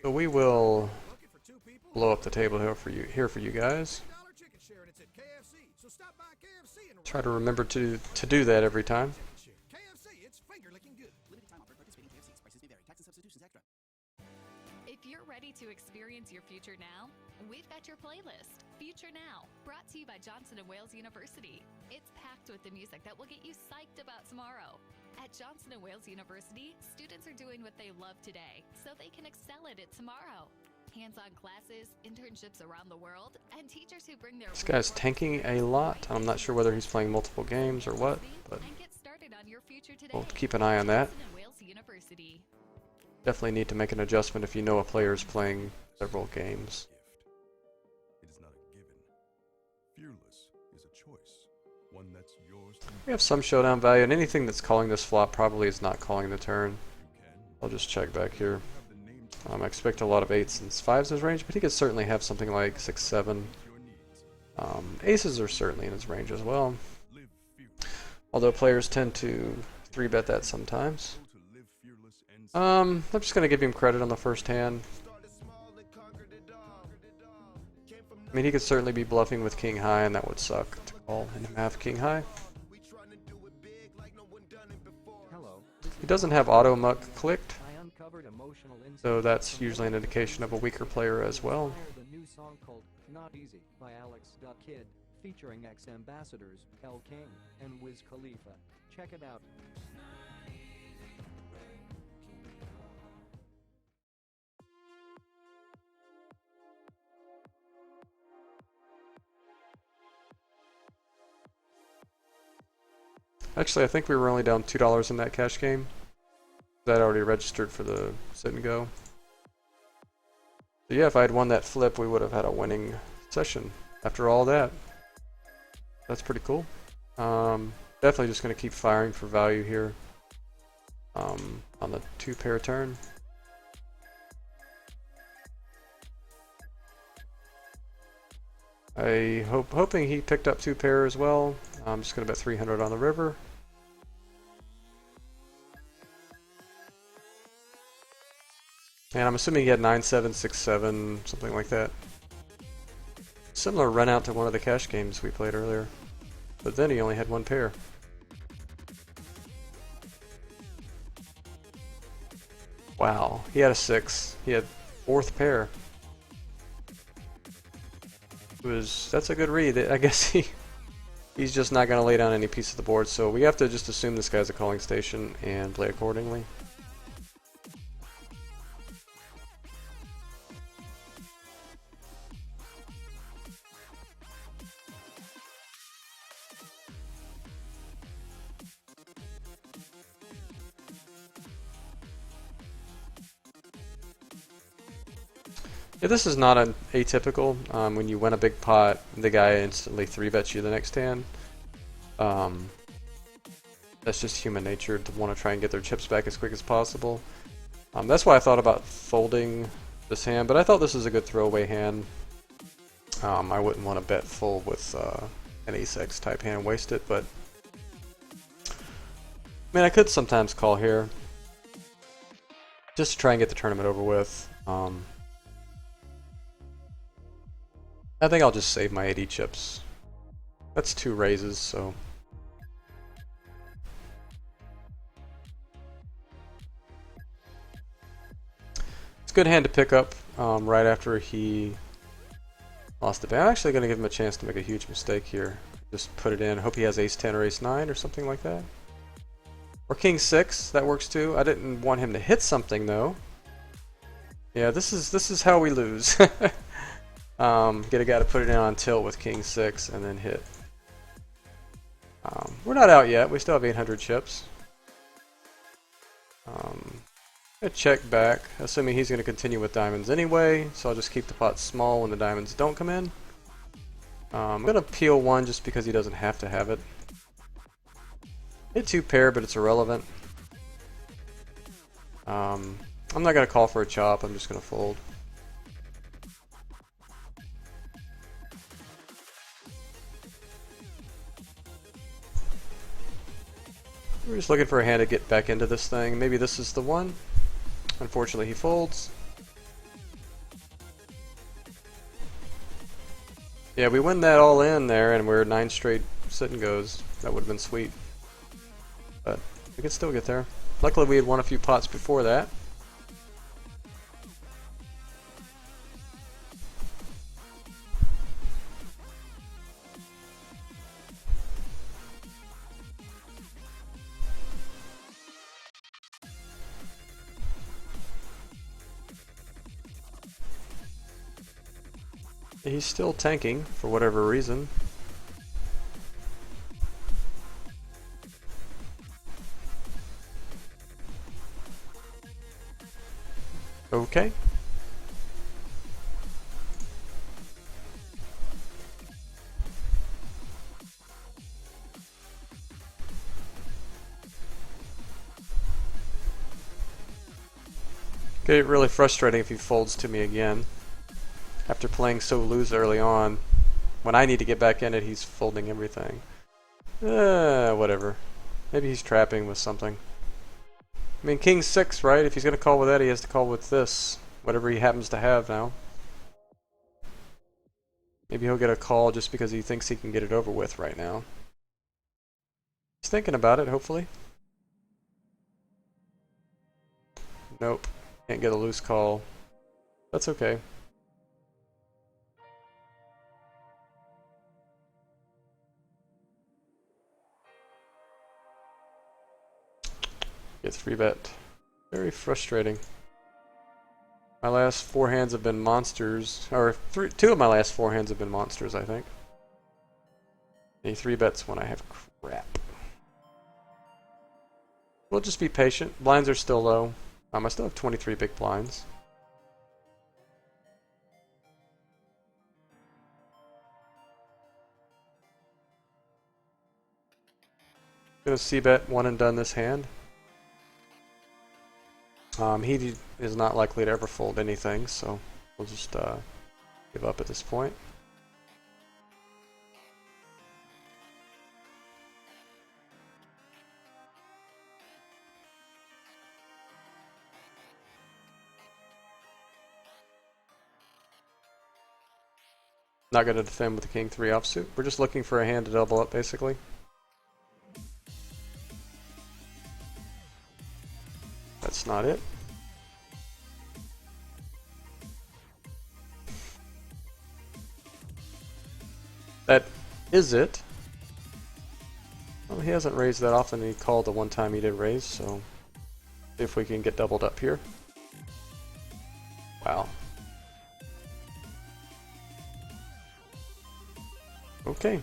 So we will blow up the table here for you guys. Try to remember to do that every time. If you're ready to experience your future now, we've got your playlist, Future Now, brought to you by Johnson & Wales University. It's packed with the music that will get you psyched about tomorrow. At Johnson & Wales University, students are doing what they love today, so they can excel at it tomorrow. Hands-on classes, internships around the world, and teachers who bring their This guy's tanking a lot. I'm not sure whether he's playing multiple games or what, but and get started on your future today. we'll keep an eye on that. Johnson & Wales University. Definitely need to make an adjustment if you know a player is playing several games. It is not a given. Fearless is a choice, one that's yours to We have some showdown value, and anything that's calling this flop probably is not calling the turn. you can. I'll just check back here. You have the name to I expect a lot of 8s and 5s in his range, but he could certainly have something like 6, 7. your needs. Aces are certainly in his range as well, Live fearless. although players tend to 3-bet that sometimes. Go to live fearless and I'm just going to give him credit on the first hand. I mean, he could certainly be bluffing with king high, and that would suck to call and have king high. Hello. He doesn't have auto muck clicked, I uncovered emotional insights so that's from usually an indication of a weaker player as well. The new song called Not Easy by Alex Kid, featuring ex-ambassadors El King and Wiz Khalifa. Check it out. Actually, I think we were only down $2 in that cash game. That already registered for the sit and go. So yeah, if I had won that flip, we would have had a winning session after all that. That's pretty cool. Definitely just going to keep firing for value here on the 2-pair turn. Hoping he picked up 2-pair as well. I'm just going to bet 300 on the river. And I'm assuming he had 9-7, 6-7, something like that. Similar run out to one of the cash games we played earlier. But then he only had 1 pair. Wow, he had a 6. He had 4th pair. That's a good read. I guess he's just not going to lay down any piece of the board, so we have to just assume this guy's a calling station and play accordingly. Yeah, this is not an atypical. When you win a big pot, the guy instantly 3-bets you the next hand. That's just human nature to want to try and get their chips back as quick as possible. That's why I thought about folding this hand, but I thought this was a good throwaway hand. I wouldn't want to bet full with an ace-x type hand and waste it, but I mean, I could sometimes call here just to try and get the tournament over with. I think I'll just save my 80 chips. That's 2 raises, so. It's a good hand to pick up right after he lost the bet. I'm actually going to give him a chance to make a huge mistake here. Just put it in. Hope he has ace-10 or ace-9 or something like that. Or king-6, that works too. I didn't want him to hit something though. Yeah, this is how we lose. Get a guy to put it in on tilt with king-6 and then hit. We're not out yet. We still have 800 chips. I check back, assuming he's going to continue with diamonds anyway, so I'll just keep the pot small when the diamonds don't come in. I'm going to peel one just because he doesn't have to have it. Hit 2 pair, but it's irrelevant. I'm not going to call for a chop, I'm just going to fold. We're just looking for a hand to get back into this thing. Maybe this is the one. Unfortunately, he folds. Yeah, we win that all in there, and we're 9 straight sit and goes. That would have been sweet. But we could still get there. Luckily, we had won a few pots before that. He's still tanking for whatever reason. Okay. Get really frustrating if he folds to me again. After playing so loose early on, when I need to get back in it, he's folding everything. Whatever. Maybe he's trapping with something. I mean, King 6, right? If he's going to call with that, he has to call with this. Whatever he happens to have now. Maybe he'll get a call just because he thinks he can get it over with right now. He's thinking about it, hopefully. Nope. Can't get a loose call. That's okay. Get 3-bet. Very frustrating. My last 4 hands have been monsters, or 2 of my last 4 hands have been monsters, I think. Any 3-bets when I have crap. We'll just be patient. Blinds are still low. I still have 23 big blinds. Gonna c-bet 1 and done this hand. He is not likely to ever fold anything, so we'll just give up at this point. Not going to defend with the King 3 offsuit. We're just looking for a hand to double up, basically. That's not it. That is it. Well, he hasn't raised that often. He called the one time he did raise, so see if we can get doubled up here. Wow. Okay.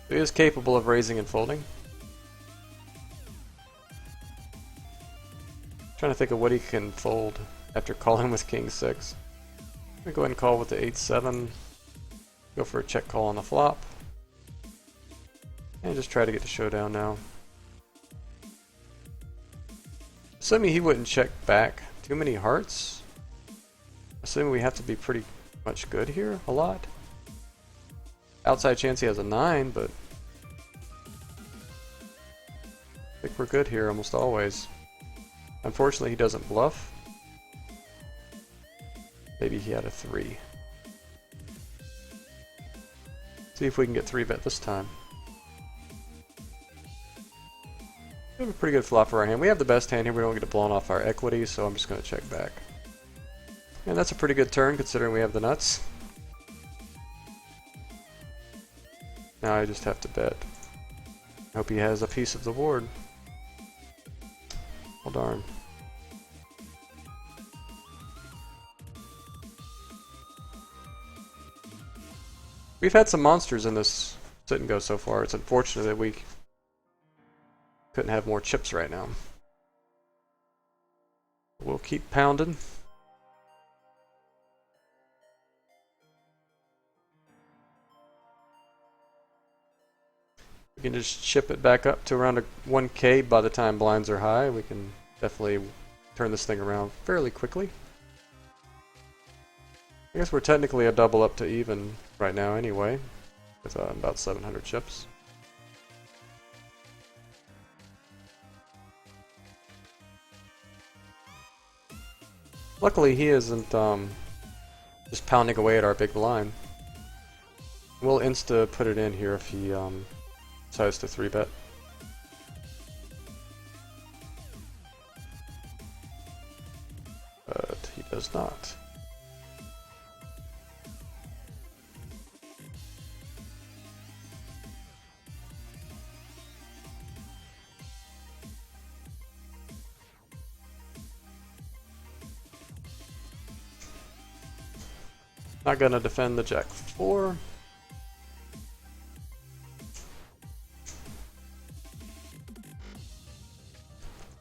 He is capable of raising and folding. Trying to think of what he can fold after calling with King 6. I'm gonna go ahead and call with the 8-7. Go for a check call on the flop. And just try to get the showdown now. Assuming he wouldn't check back. Too many hearts? Assuming we have to be pretty much good here, a lot. Outside chance he has a 9, but I think we're good here almost always. Unfortunately, he doesn't bluff. Maybe he had a 3. See if we can get 3-bet this time. We have a pretty good flop for our hand. We have the best hand here. We don't get it blown off our equity, so I'm just going to check back. And that's a pretty good turn considering we have the nuts. Now I just have to bet. Hope he has a piece of the board. Well, darn. We've had some monsters in this sit and go so far. It's unfortunate that we couldn't have more chips right now. We'll keep pounding. We can just ship it back up to around a 1K by the time blinds are high. We can definitely turn this thing around fairly quickly. I guess we're technically a double up to even right now anyway, with about 700 chips. Luckily he isn't just pounding away at our big blind. We'll insta put it in here if he decides to 3-bet. But he does not. Not gonna defend the Jack 4.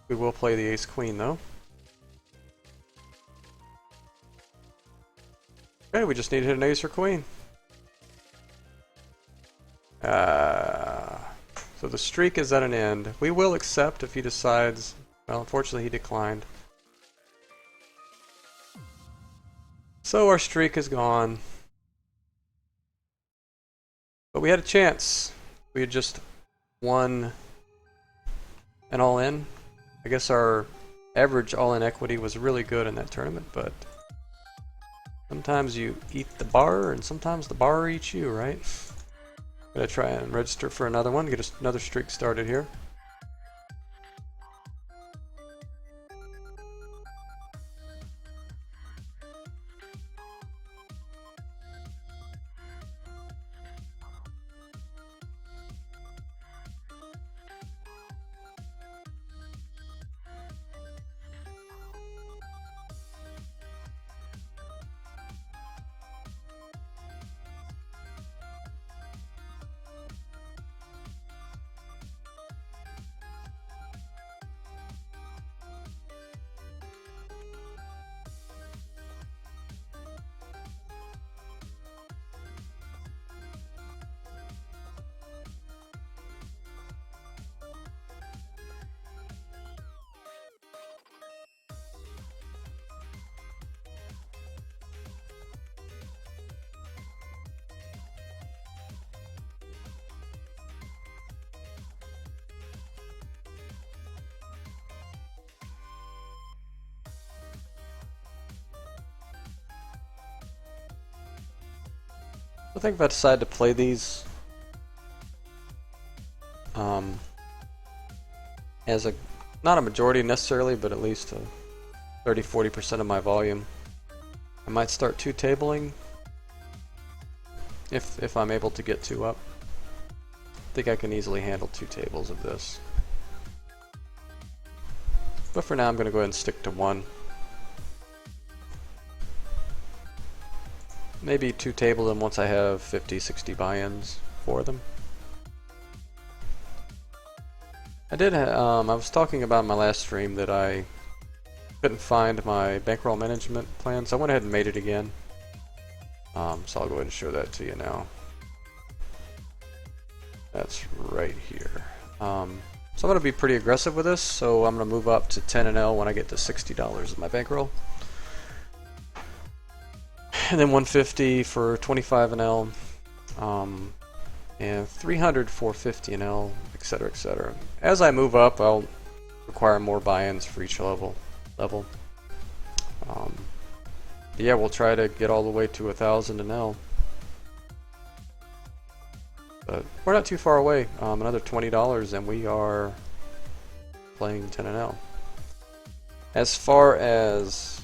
We will play the Ace Queen though. Okay, we just need to hit an Ace or Queen. So the streak is at an end. We will accept if he decides. Well, unfortunately he declined. So our streak is gone. But we had a chance. We had just won an all-in. I guess our average all-in equity was really good in that tournament, but sometimes you eat the bar and sometimes the bar eats you, right? Gotta try and register for another one, get another streak started here. I think if I decide to play these as a, not a majority necessarily, but at least a 30-40% of my volume, I might start 2-tabling if I'm able to get 2 up. I think I can easily handle 2 tables of this. But for now I'm going to go ahead and stick to 1. Maybe 2-table them once I have 50-60 buy-ins for them. I was talking about in my last stream that I couldn't find my bankroll management plan, so I went ahead and made it again. So I'll go ahead and show that to you now. That's right here. So I'm going to be pretty aggressive with this, so I'm going to move up to 10 and L when I get to $60 in my bankroll. And then 150 for 25 an L, and 300 for 50 an L, etc., etc. As I move up, I'll require more buy-ins for each level. Yeah, we'll try to get all the way to 1,000 an L. But we're not too far away. Another $20, and we are playing 10 an L. As far as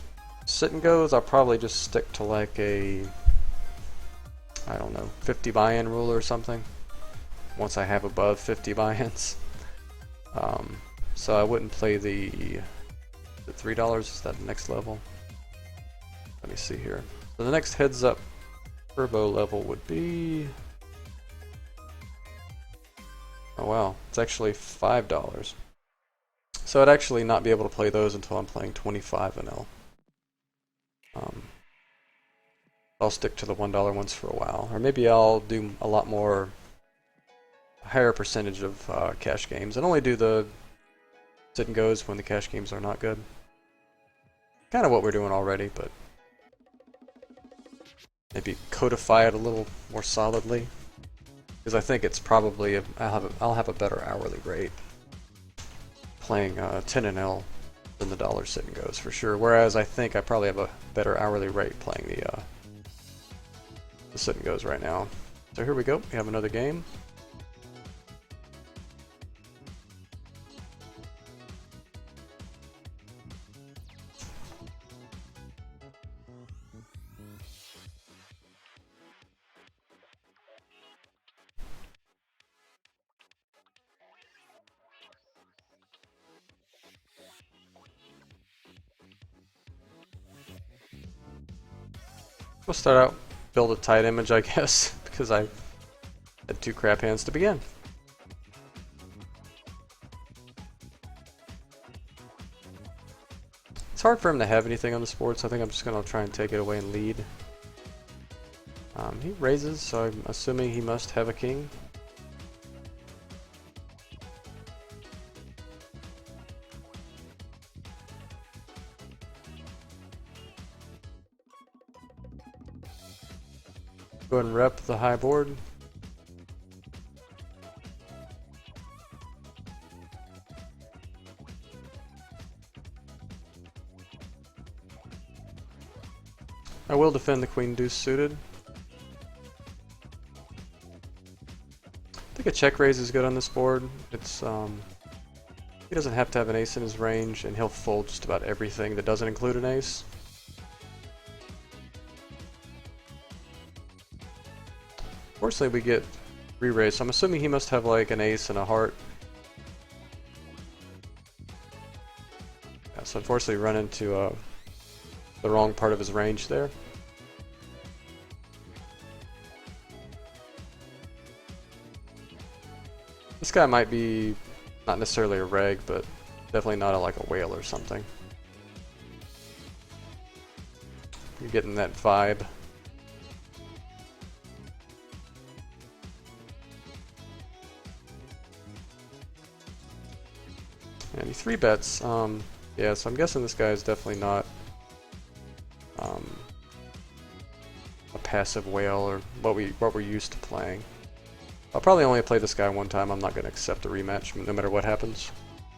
sitting goes, I'll probably just stick to like a, I don't know, 50 buy-in rule or something once I have above 50 buy-ins. So I wouldn't play the $3. Is that the next level? Let me see here. So the next heads up turbo level would be Oh wow, it's actually $5. So I'd actually not be able to play those until I'm playing 25 NL. I'll stick to the $1 ones for a while, or maybe I'll do a lot more, higher percentage of cash games, and only do the sit and goes when the cash games are not good. Kind of what we're doing already, but maybe codify it a little more solidly, because I think it's probably I'll have a better hourly rate playing 10 NL than the dollar sit and goes for sure. Whereas I think I probably have a better hourly rate playing the sit and goes right now. So here we go. We have another game. We'll start out, build a tight image, I guess, because I had 2 crap hands to begin. It's hard for him to have anything on this board, so I think I'm just going to try and take it away and lead. He raises, so I'm assuming he must have a king. Go ahead and rep the high board. I will defend the queen deuce suited. I think a check raise is good on this board. It's he doesn't have to have an ace in his range, and he'll fold just about everything that doesn't include an ace. Fortunately, we get re-raise, so I'm assuming he must have like an ace and a heart. Yeah, so unfortunately, run into the wrong part of his range there. This guy might be not necessarily a reg, but definitely not like a whale or something. You're getting that vibe. And he 3-bets, yeah, so I'm guessing this guy is definitely not a passive whale or what we're used to playing. I'll probably only play this guy one time. I'm not going to accept a rematch no matter what happens,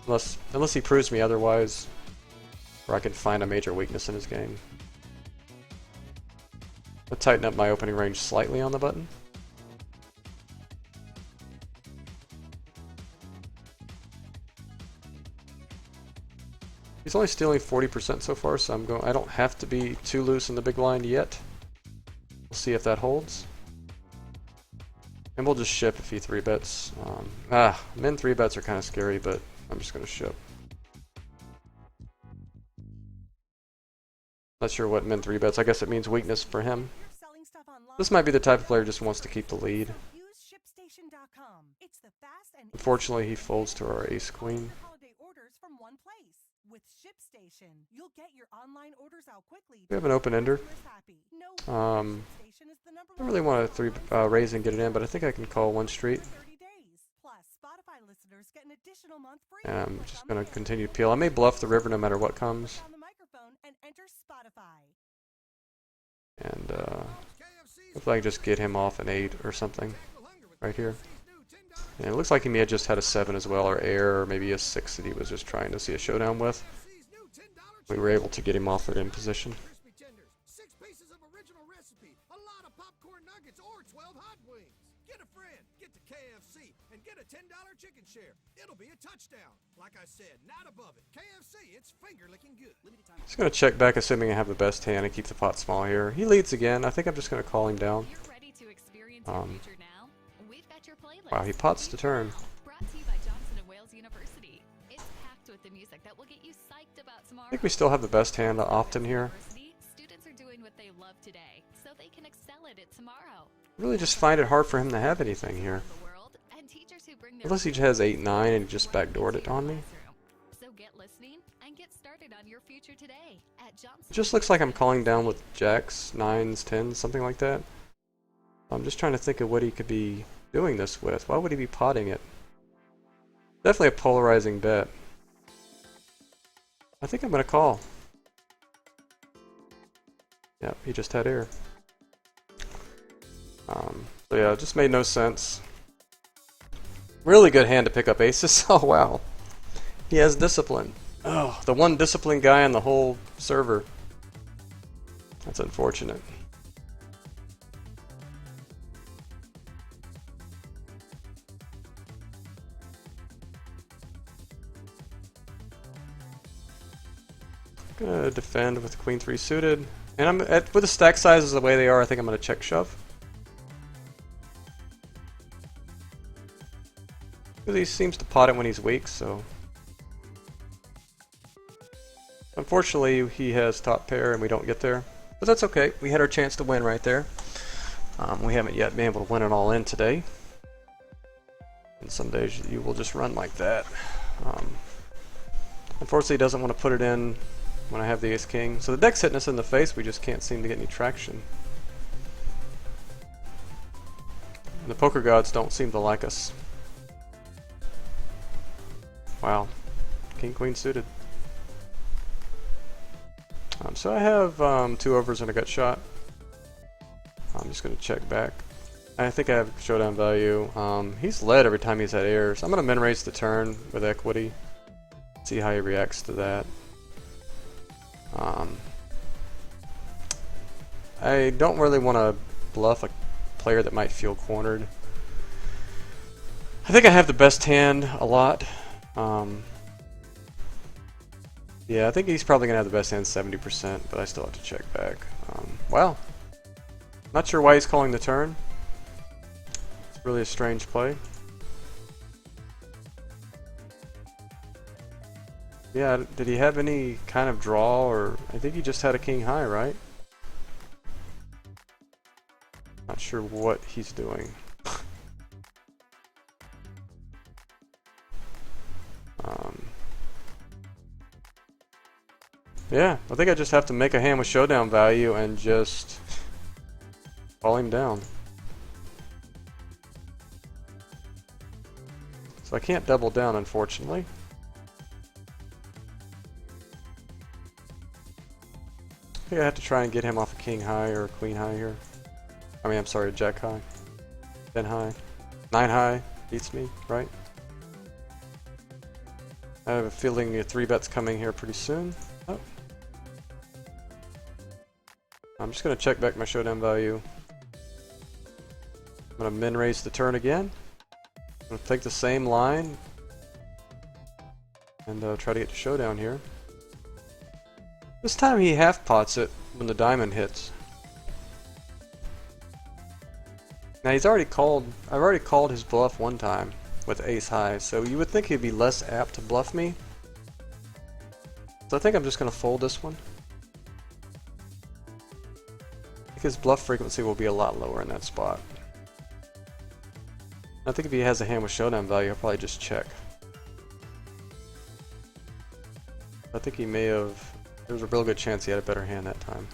unless he proves me otherwise, or I can find a major weakness in his game. I'll tighten up my opening range slightly on the button. He's only stealing 40% so far, so I don't have to be too loose in the big blind yet. We'll see if that holds. And we'll just ship if he 3-bets. Min 3-bets are kind of scary, but I'm just going to ship. Not sure what min 3-bets. I guess it means weakness for him. This might be the type of player who just wants to keep the lead. Unfortunately, he folds to our ace-queen. With ShipStation, you'll get your online orders out quickly. We have an open-ender. I don't really want to raise and get it in, but I think I can call one street. And I'm just going to continue to peel. I may bluff the river no matter what comes. And hopefully I can just get him off an 8 or something right here. And it looks like he may have just had a 7 as well, or air, or maybe a 6 that he was just trying to see a showdown with. We were able to get him off it in position. 6 pieces of original recipe, a lot of popcorn nuggets, or 12 hot wings. Get a friend, get to KFC, and get a $10 chicken share. It'll be a touchdown. Like I said, not above it. KFC, it's finger-licking good. Just going to check back, assuming I have the best hand, and keep the pot small here. He leads again. I think I'm just going to call him down. Wow, he pots the turn. Brought to you by Johnson & Wales University. It's packed with the music that will get you psyched about tomorrow. I think we still have the best hand often here. Students are doing what they love today, so they can excel at it tomorrow. I really just find it hard for him to have anything here. bring their Unless he has 8-9 and he just backdoored it on me. So get listening and get started on your future today at Johnson. It just looks like I'm calling down with jacks, 9s, 10s, something like that. I'm just trying to think of what he could be doing this with. Why would he be potting it? Definitely a polarizing bet. I think I'm going to call. Yep, he just had air. So yeah, it just made no sense. Really good hand to pick up aces. Oh wow. He has discipline. Oh, the one disciplined guy on the whole server. That's unfortunate. Gonna defend with Queen 3 suited. And with the stack sizes the way they are, I think I'm gonna check shove. Because he seems to pot it when he's weak, so. Unfortunately, he has top pair and we don't get there. But that's okay. We had our chance to win right there. We haven't yet been able to win it all in today. And some days you will just run like that. Unfortunately, he doesn't want to put it in when I have the ace-king. So the deck's hitting us in the face, we just can't seem to get any traction. And the poker gods don't seem to like us. Wow. King-queen suited. So I have 2 overs and a gut shot. I'm just going to check back. I think I have showdown value. He's led every time he's had airs. I'm going to min raise the turn with equity. See how he reacts to that. I don't really want to bluff a player that might feel cornered. I think I have the best hand a lot. Yeah, I think he's probably going to have the best hand 70%, but I still have to check back. Wow. Not sure why he's calling the turn. It's really a strange play. Yeah, did he have any kind of draw, or I think he just had a king high, right? Not sure what he's doing. Yeah, I think I just have to make a hand with showdown value and just call him down. So I can't double down, unfortunately. I think I have to try and get him off a king high or a queen high here. I mean, I'm sorry, a jack high. 10 high. 9 high beats me, right? I have a feeling a 3-bet's coming here pretty soon. Oh. I'm just going to check back my showdown value. I'm going to min raise the turn again. I'm going to take the same line and try to get to showdown here. This time he half pots it when the diamond hits. Now he's already called, I've already called his bluff one time with ace high, so you would think he'd be less apt to bluff me. So I think I'm just going to fold this one. I think his bluff frequency will be a lot lower in that spot. I think if he has a hand with showdown value, he'll probably just check. I think he may have, there's a real good chance he had a better hand that time.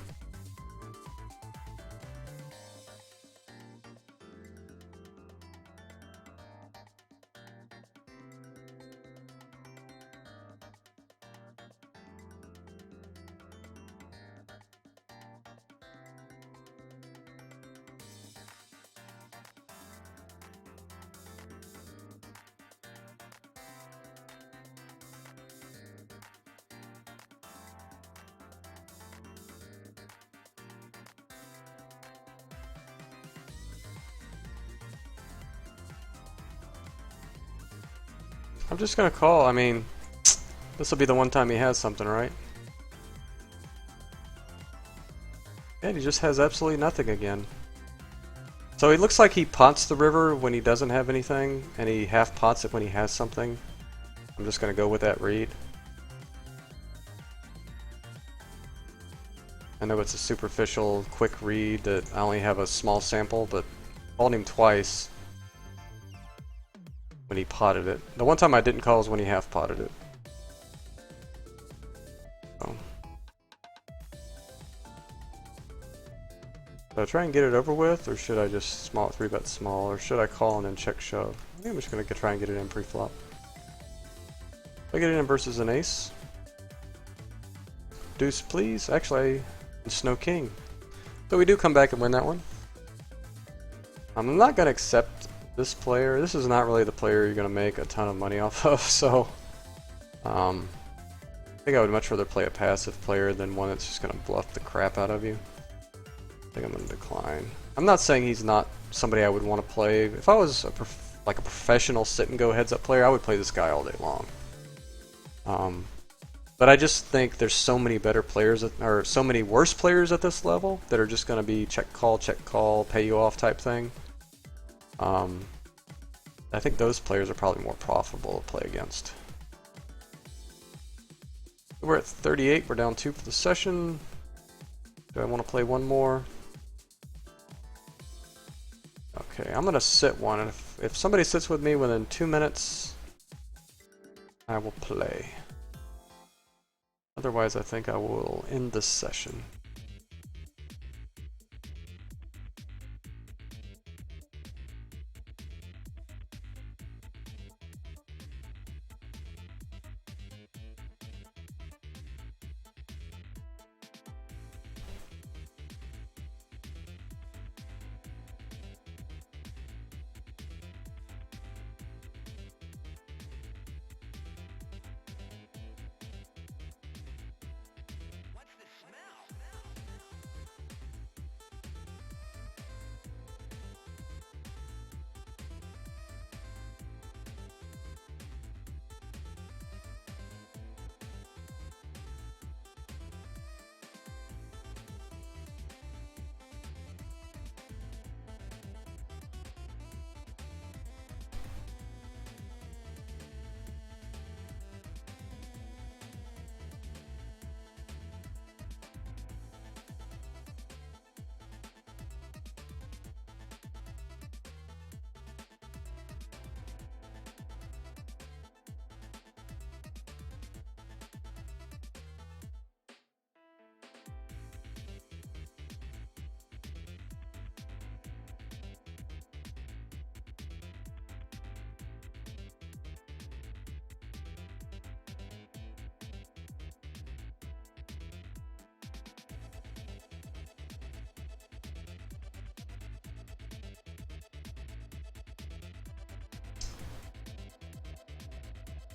I'm just gonna call. I mean, this will be the one time he has something, right? And he just has absolutely nothing again. So it looks like he pots the river when he doesn't have anything, and he half pots it when he has something. I'm just gonna go with that read. I know it's a superficial, quick read that I only have a small sample, but called him twice. when he potted it. The one time I didn't call is when he half potted it. So. Should I try and get it over with, or should I just 3-bet small, or should I call and then check shove? I think I'm just going to try and get it in pre-flop. If I get it in versus an ace. Deuce, please. Actually, it's no king. So we do come back and win that one. I'm not going to accept this player. This is not really the player you're going to make a ton of money off of, so I think I would much rather play a passive player than one that's just going to bluff the crap out of you. I think I'm going to decline. I'm not saying he's not somebody I would want to play. If I was like a professional sit-and-go heads-up player, I would play this guy all day long. But I just think there's so many better players, or so many worse players at this level that are just going to be check, call, pay you off type thing. I think those players are probably more profitable to play against. We're at 38. We're down 2 for the session. Do I want to play one more? Okay, I'm going to sit one, and if somebody sits with me within 2 minutes, I will play. Otherwise, I think I will end this session.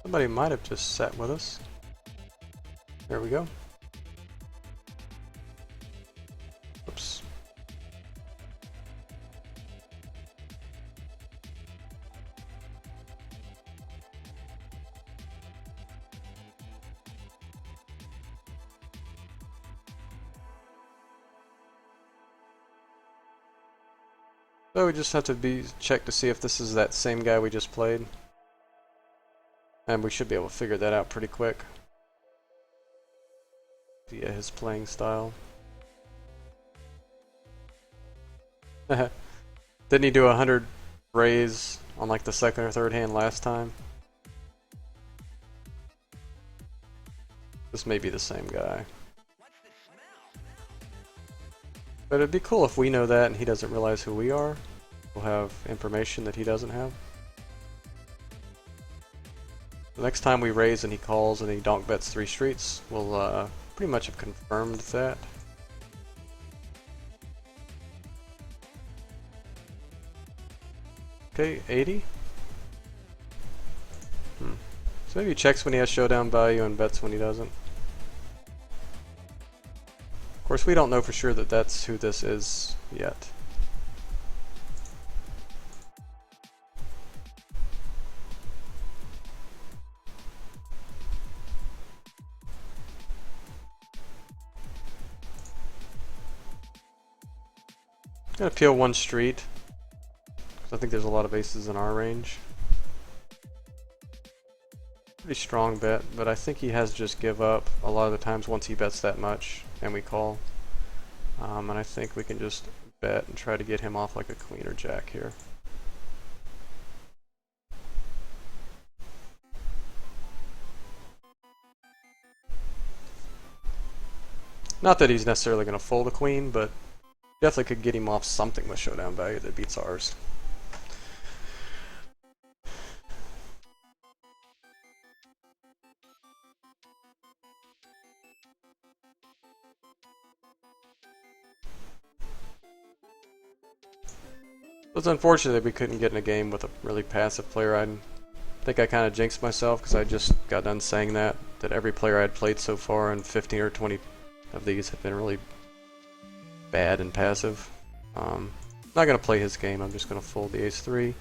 Somebody might have just sat with us. There we go. Oops. So we just have to check to see if this is that same guy we just played. And we should be able to figure that out pretty quick via his playing style. Didn't he do 100 raise on like the second or third hand last time? This may be the same guy. But it'd be cool if we know that and he doesn't realize who we are. We'll have information that he doesn't have. The next time we raise and he calls and he donk bets 3 streets, we'll pretty much have confirmed that. Okay, 80. So maybe he checks when he has showdown value and bets when he doesn't. Of course, we don't know for sure that that's who this is yet. I'm gonna peel 1 street, because I think there's a lot of aces in our range. Pretty strong bet, but I think he has just give up a lot of the times once he bets that much and we call. And I think we can just bet and try to get him off like a queen or jack here. Not that he's necessarily going to fold a queen, but definitely could get him off something with showdown value that beats ours. It's unfortunate that we couldn't get in a game with a really passive player. I think I kind of jinxed myself because I just got done saying that every player I had played so far in 15 or 20 of these have been really bad and passive. Not going to play his game, I'm just going to fold the ace-3.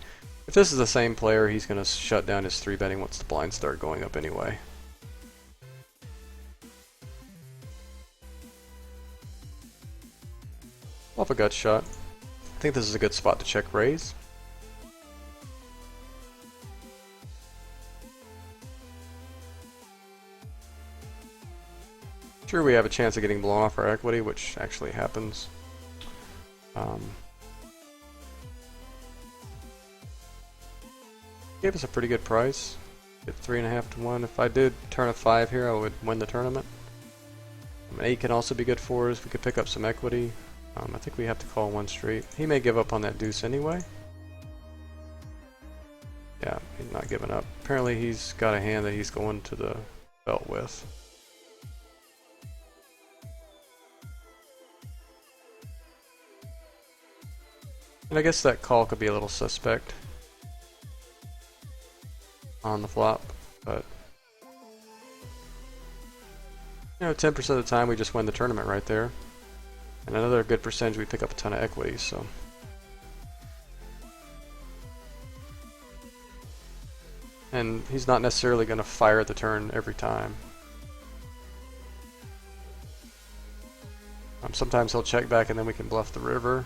If this is the same player, he's going to shut down his 3-betting once the blinds start going up anyway. Off a gut shot. I think this is a good spot to check raise. Sure, we have a chance of getting blown off our equity, which actually happens. Gave us a pretty good price. Get 3.5 to 1. If I did turn a 5 here, I would win the tournament. An 8 can also be good for us. We could pick up some equity. I think we have to call one straight. He may give up on that deuce anyway. Yeah, he's not giving up. Apparently he's got a hand that he's going to the belt with. And I guess that call could be a little suspect on the flop, but you know, 10% of the time we just win the tournament right there. And another good percentage, we pick up a ton of equity, so. And he's not necessarily going to fire the turn every time. Sometimes he'll check back and then we can bluff the river.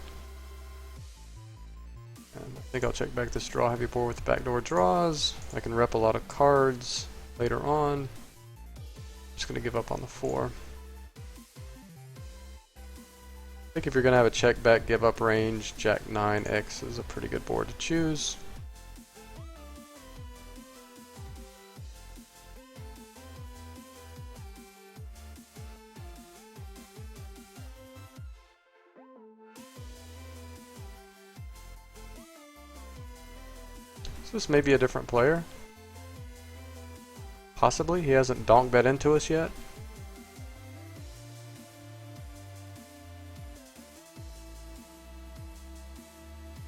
And I think I'll check back this draw heavy board with the backdoor draws. I can rep a lot of cards later on. Just going to give up on the 4. I think if you're going to have a check back give up range, Jack 9X is a pretty good board to choose. So this may be a different player. Possibly. He hasn't donk bet into us yet.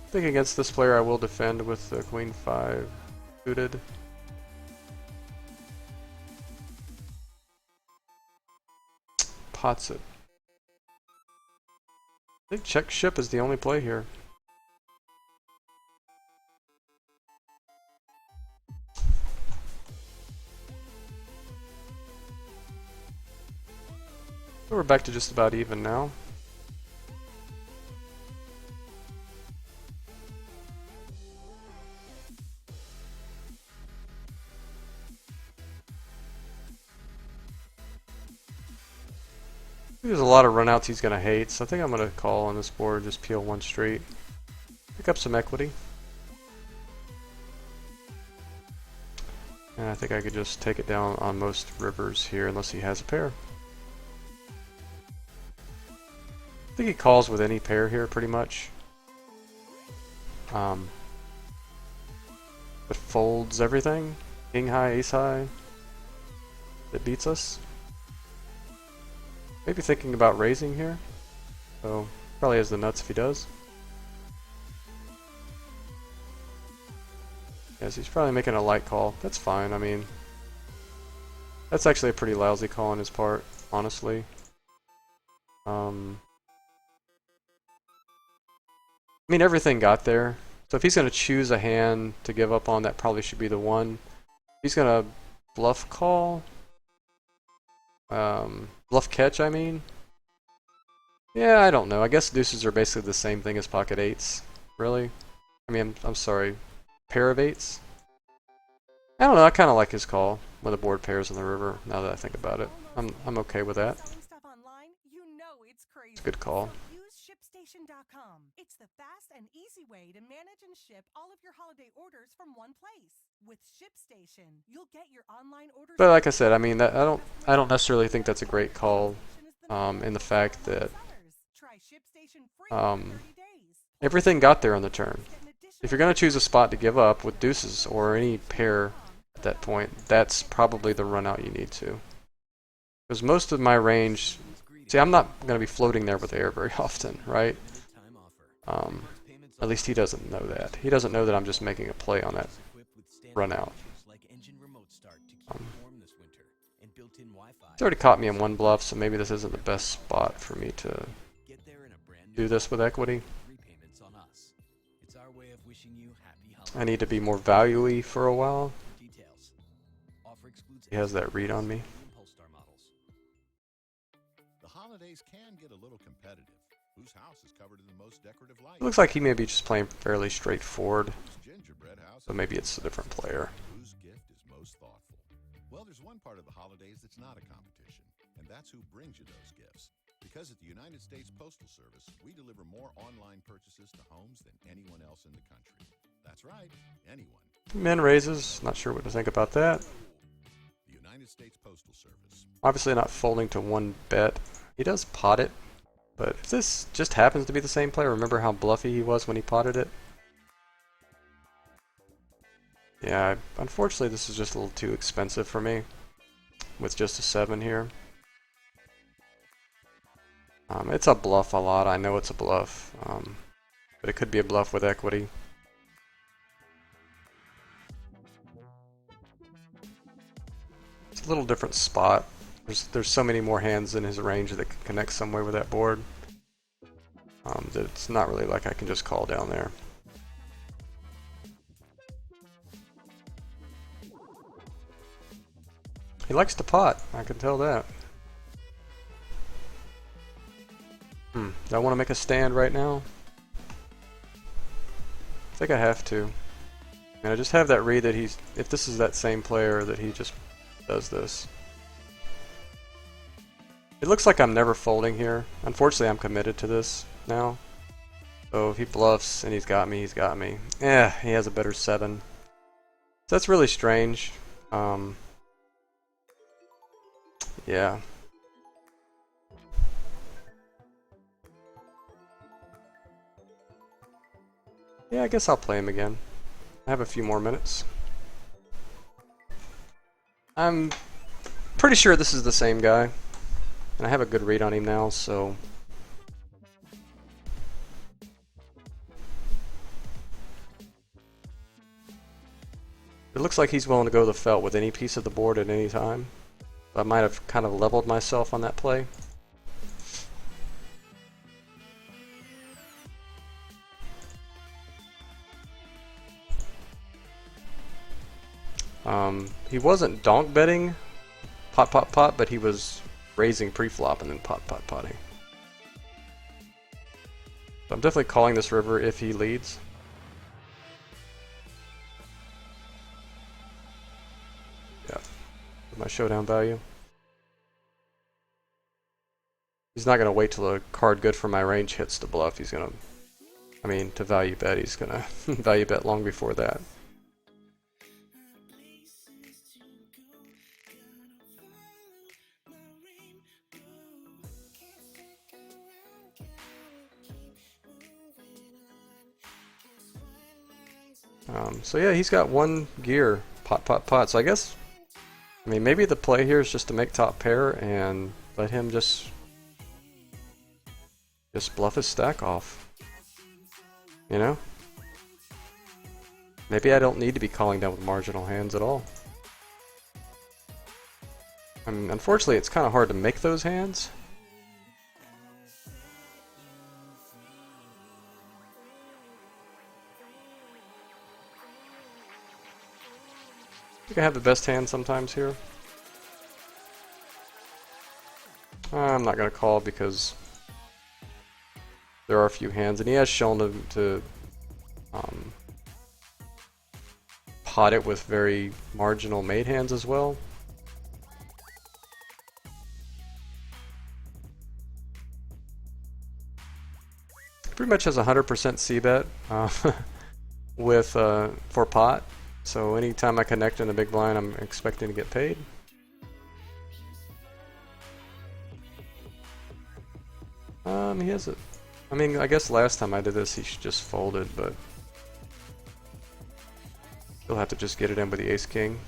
I think against this player I will defend with the Queen 5 suited. Pots it. I think check ship is the only play here. So we're back to just about even now. There's a lot of runouts he's going to hate, so I think I'm going to call on this board, just peel one straight. Pick up some equity. And I think I could just take it down on most rivers here, unless he has a pair. I think he calls with any pair here, pretty much. But folds everything. King high, ace high. That beats us. Maybe thinking about raising here. So, probably has the nuts if he does. Yes, he's probably making a light call. That's fine, I mean. That's actually a pretty lousy call on his part, honestly. I mean, everything got there. So if he's going to choose a hand to give up on, that probably should be the one. He's going to bluff call. Bluff catch, I mean. Yeah, I don't know. I guess deuces are basically the same thing as pocket eights. Really? I mean, I'm sorry. Pair of eights? I don't know. I kind of like his call when the board pairs in the river, now that I think about it. I'm okay with that. It's a good call. ShipStation.com. It's the fast and easy way to manage and ship all of your holiday orders from one place. With ShipStation, you'll get your online orders. But like I said, I mean, I don't necessarily think that's a great call in the fact that Try ShipStation free for 30 days. everything got there on the turn. If you're going to choose a spot to give up with deuces or any pair at that point, that's probably the run out you need to. Because most of my range, see, I'm not going to be floating there with air very often, right? At least he doesn't know that. He doesn't know that I'm just making a play on that run out. He's already caught me in one bluff, so maybe this isn't the best spot for me to do this with equity. I need to be more value-y for a while. He has that read on me. The holidays can get a little competitive. Whose house is covered in the most decorative lights? It looks like he may be just playing fairly straightforward, Whose gingerbread house? so maybe it's a different player. Whose gift is most thoughtful? Well, there's one part of the holidays that's not a competition, and that's who brings you those gifts. Because at the United States Postal Service, we deliver more online purchases to homes than anyone else in the country. That's right, anyone. Min raises, not sure what to think about that. The United States Postal Service. Obviously not folding to one bet. He does pot it, but if this just happens to be the same player, remember how bluffy he was when he potted it? Yeah, unfortunately this is just a little too expensive for me with just a 7 here. It's a bluff a lot, I know it's a bluff, but it could be a bluff with equity. It's a little different spot. There's so many more hands in his range that can connect somewhere with that board that it's not really like I can just call down there. He likes to pot, I can tell that. Do I want to make a stand right now? I think I have to. And I just have that read that he's, if this is that same player, that he just does this. It looks like I'm never folding here. Unfortunately, I'm committed to this now. So if he bluffs and he's got me, he's got me. Yeah, he has a better 7. So that's really strange. Yeah. Yeah, I guess I'll play him again. I have a few more minutes. I'm pretty sure this is the same guy. And I have a good read on him now, so... It looks like he's willing to go the felt with any piece of the board at any time. I might have kind of leveled myself on that play. He wasn't donk betting pot pot pot, but he was raising pre-flop and then pot pot potting. So I'm definitely calling this river if he leads. Yeah, my showdown value. He's not going to wait till a card good for my range hits the bluff. He's going to, I mean, to value bet, he's going to value bet long before that. So yeah, he's got one gear, pot, pot, pot. So I guess, I mean, maybe the play here is just to make top pair and let him just bluff his stack off. You know? Maybe I don't need to be calling down with marginal hands at all. I mean, unfortunately, it's kind of hard to make those hands. I think I have the best hand sometimes here. I'm not going to call because there are a few hands, and he has shown to pot it with very marginal made hands as well. Pretty much has 100% c-bet with for pot. So anytime I connect in the big blind, I'm expecting to get paid. He has it. I mean, I guess last time I did this, he just folded, but he'll have to just get it in with the ace king.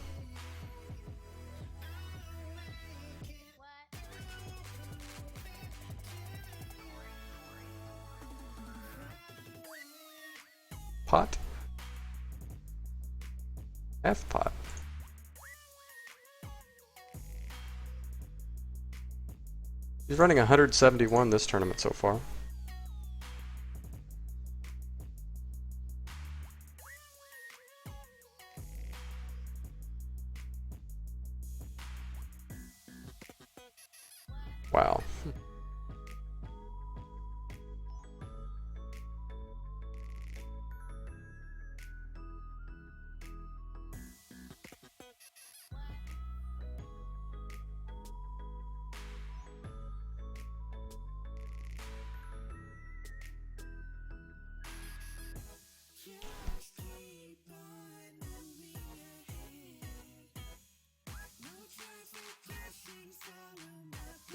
Pot. F pot. He's running 171 this tournament so far. Wow.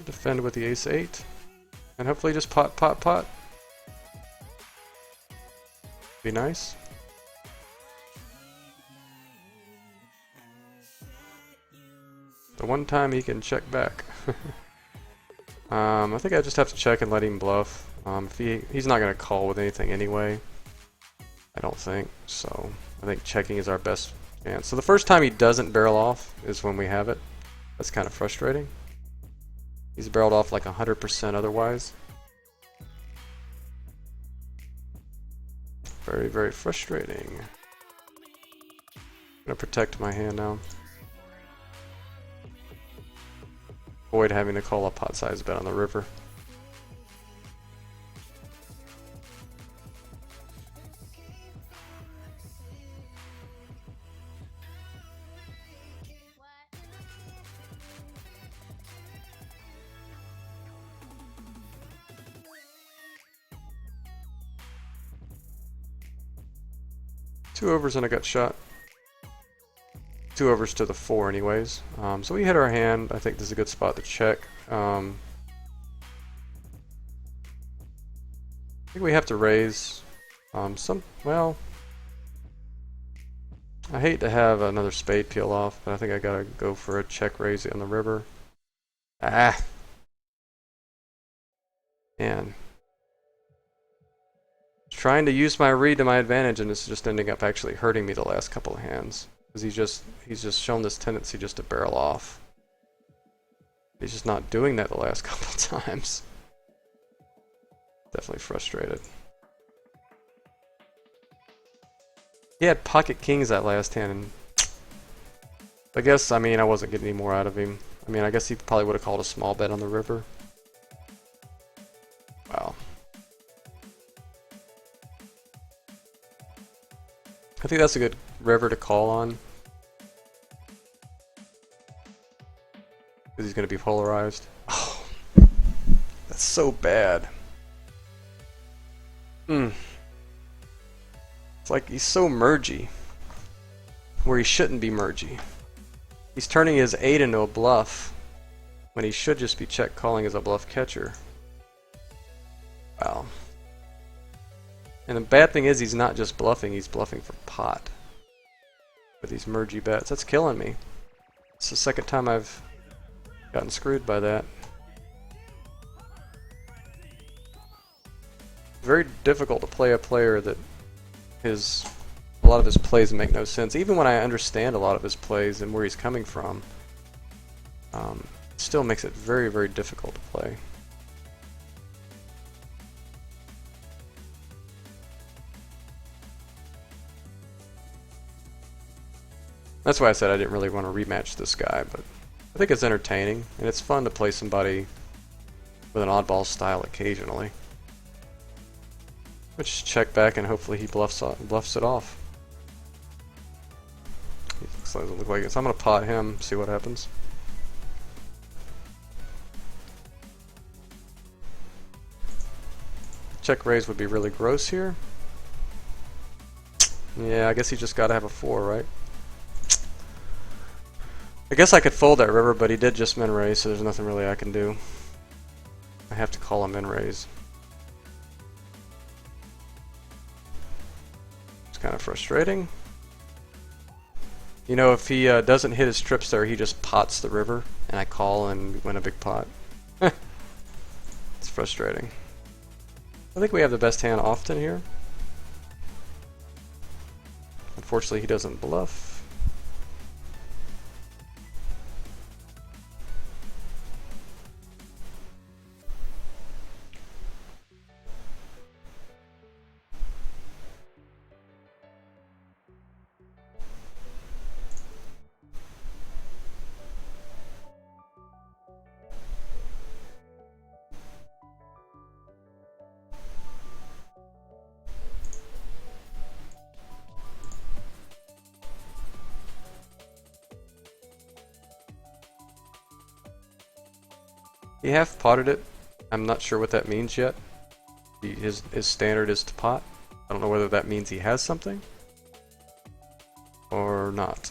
Defend with the ace-8, and hopefully just pot, pot, pot. Be nice. The one time he can check back. I think I just have to check and let him bluff. If he's not going to call with anything anyway, I don't think. So I think checking is our best chance. So the first time he doesn't barrel off is when we have it. That's kind of frustrating. He's barreled off like 100% otherwise. Very, very frustrating. I'm gonna protect my hand now. Avoid having to call a pot size bet on the river. Two overs and a gut shot. Two overs to the 4 anyways. So we hit our hand. I think this is a good spot to check. I think we have to raise well, I hate to have another spade peel off, but I think I gotta go for a check raise on the river. Ah! Man. Trying to use my read to my advantage, and it's just ending up actually hurting me the last couple of hands. Because he's just shown this tendency just to barrel off. He's just not doing that the last couple of times. Definitely frustrated. He had pocket kings that last hand, and I guess, I mean, I wasn't getting any more out of him. I mean, I guess he probably would have called a small bet on the river. Wow. I think that's a good river to call on. Because he's going to be polarized. Oh, that's so bad. It's like he's so mergy. Where he shouldn't be mergy. He's turning his 8 into a bluff. When he should just be check calling as a bluff catcher. Wow. And the bad thing is he's not just bluffing, he's bluffing for pot. With these mergy bets. That's killing me. It's the second time I've gotten screwed by that. Very difficult to play a player that a lot of his plays make no sense. Even when I understand a lot of his plays and where he's coming from, it still makes it very, very difficult to play. That's why I said I didn't really want to rematch this guy, but I think it's entertaining, and it's fun to play somebody with an oddball style occasionally. But just check back and hopefully he bluffs it off. He doesn't look like it, so I'm going to pot him, see what happens. Check raise would be really gross here. Yeah, I guess he just got to have a 4, right? I guess I could fold that river, but he did just min raise, so there's nothing really I can do. I have to call him in raise. It's kind of frustrating. You know, if he doesn't hit his trips there, he just pots the river, and I call and win a big pot. It's frustrating. I think we have the best hand often here. Unfortunately, he doesn't bluff. He half potted it. I'm not sure what that means yet. His standard is to pot. I don't know whether that means he has something or not.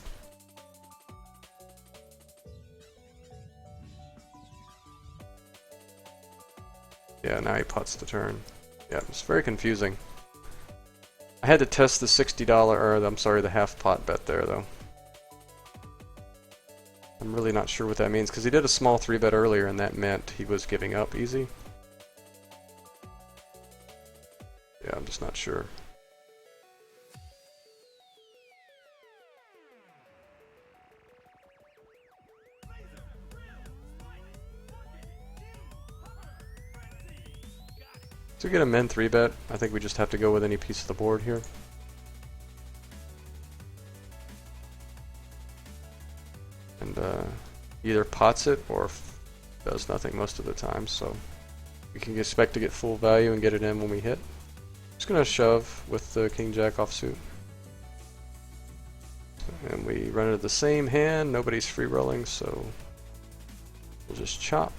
Yeah, now he pots the turn. Yeah, it's very confusing. I had to test the $60, or I'm sorry, the half pot bet there though. I'm really not sure what that means, because he did a small 3-bet earlier and that meant he was giving up easy. Yeah, I'm just not sure. To get a min 3-bet, I think we just have to go with any piece of the board here. And either pots it or does nothing most of the time, so we can expect to get full value and get it in when we hit. Just gonna shove with the King-Jack offsuit. And we run into the same hand, nobody's free rolling, so we'll just chop.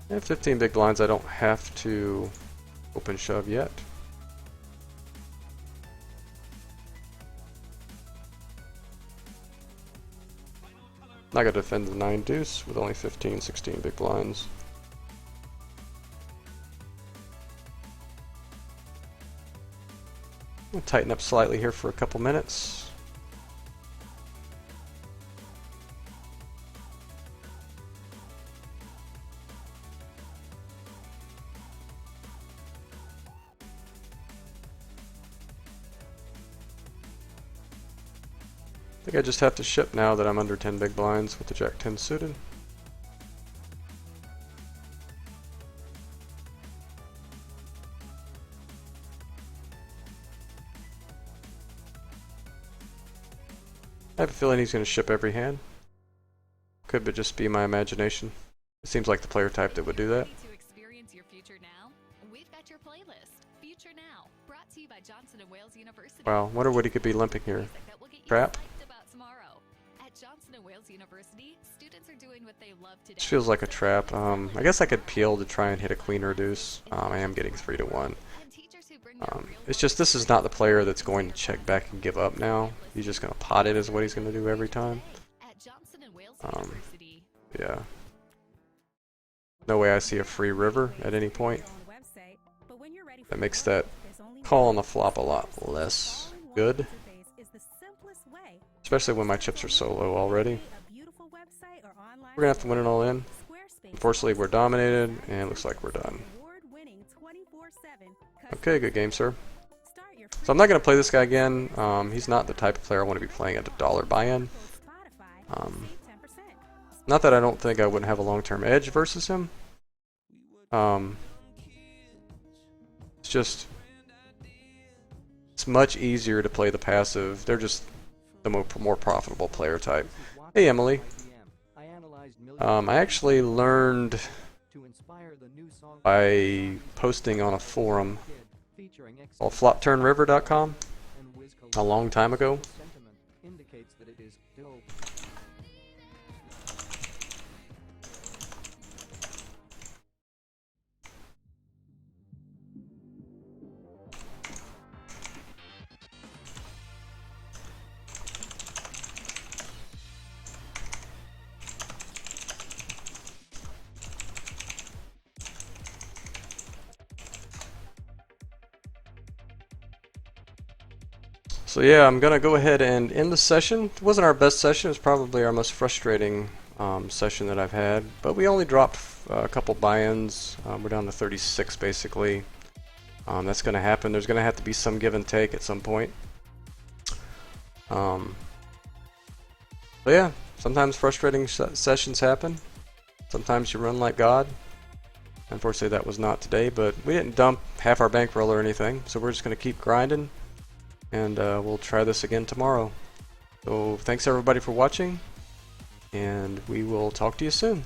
At 15 big blinds, I don't have to open shove yet. Not gonna defend the 9 deuce with only 15, 16 big blinds. We'll tighten up slightly here for a couple minutes. I think I just have to ship now that I'm under 10 big blinds with the Jack 10 suited. I have a feeling he's going to ship every hand. Could it just be my imagination? It seems like the player type that would do that. To experience your future now, we've got your playlist, Future Now, brought to you by Johnson & Wales University. Wow, wonder what he could be limping here. Trap? At Johnson & Wales University, students are doing what they love today. This feels like a trap. I guess I could peel to try and hit a queen or a deuce. I am getting 3 to 1. It's just this is not the player that's going to check back and give up now. He's just going to pot it is what he's going to do every time. Yeah. No way I see a free river at any point. That makes that call on the flop a lot less good. Especially when my chips are so low already. We're going to have to win it all in. Unfortunately, we're dominated, and it looks like we're done. Okay, good game, sir. So I'm not going to play this guy again. He's not the type of player I want to be playing at $1 buy-in. Not that I don't think I wouldn't have a long-term edge versus him. It's just... it's much easier to play the passive. They're just the more profitable player type. Hey, Emily. I actually learned by posting on a forum called flopturnriver.com a long time ago. So yeah, I'm gonna go ahead and end the session. It wasn't our best session. It was probably our most frustrating session that I've had. But we only dropped a couple buy-ins. We're down to 36 basically. That's gonna happen. There's gonna have to be some give and take at some point. But yeah, sometimes frustrating sessions happen. Sometimes you run like God. Unfortunately, that was not today, but we didn't dump half our bankroll or anything, so we're just going to keep grinding, and we'll try this again tomorrow. So thanks everybody for watching, and we will talk to you soon.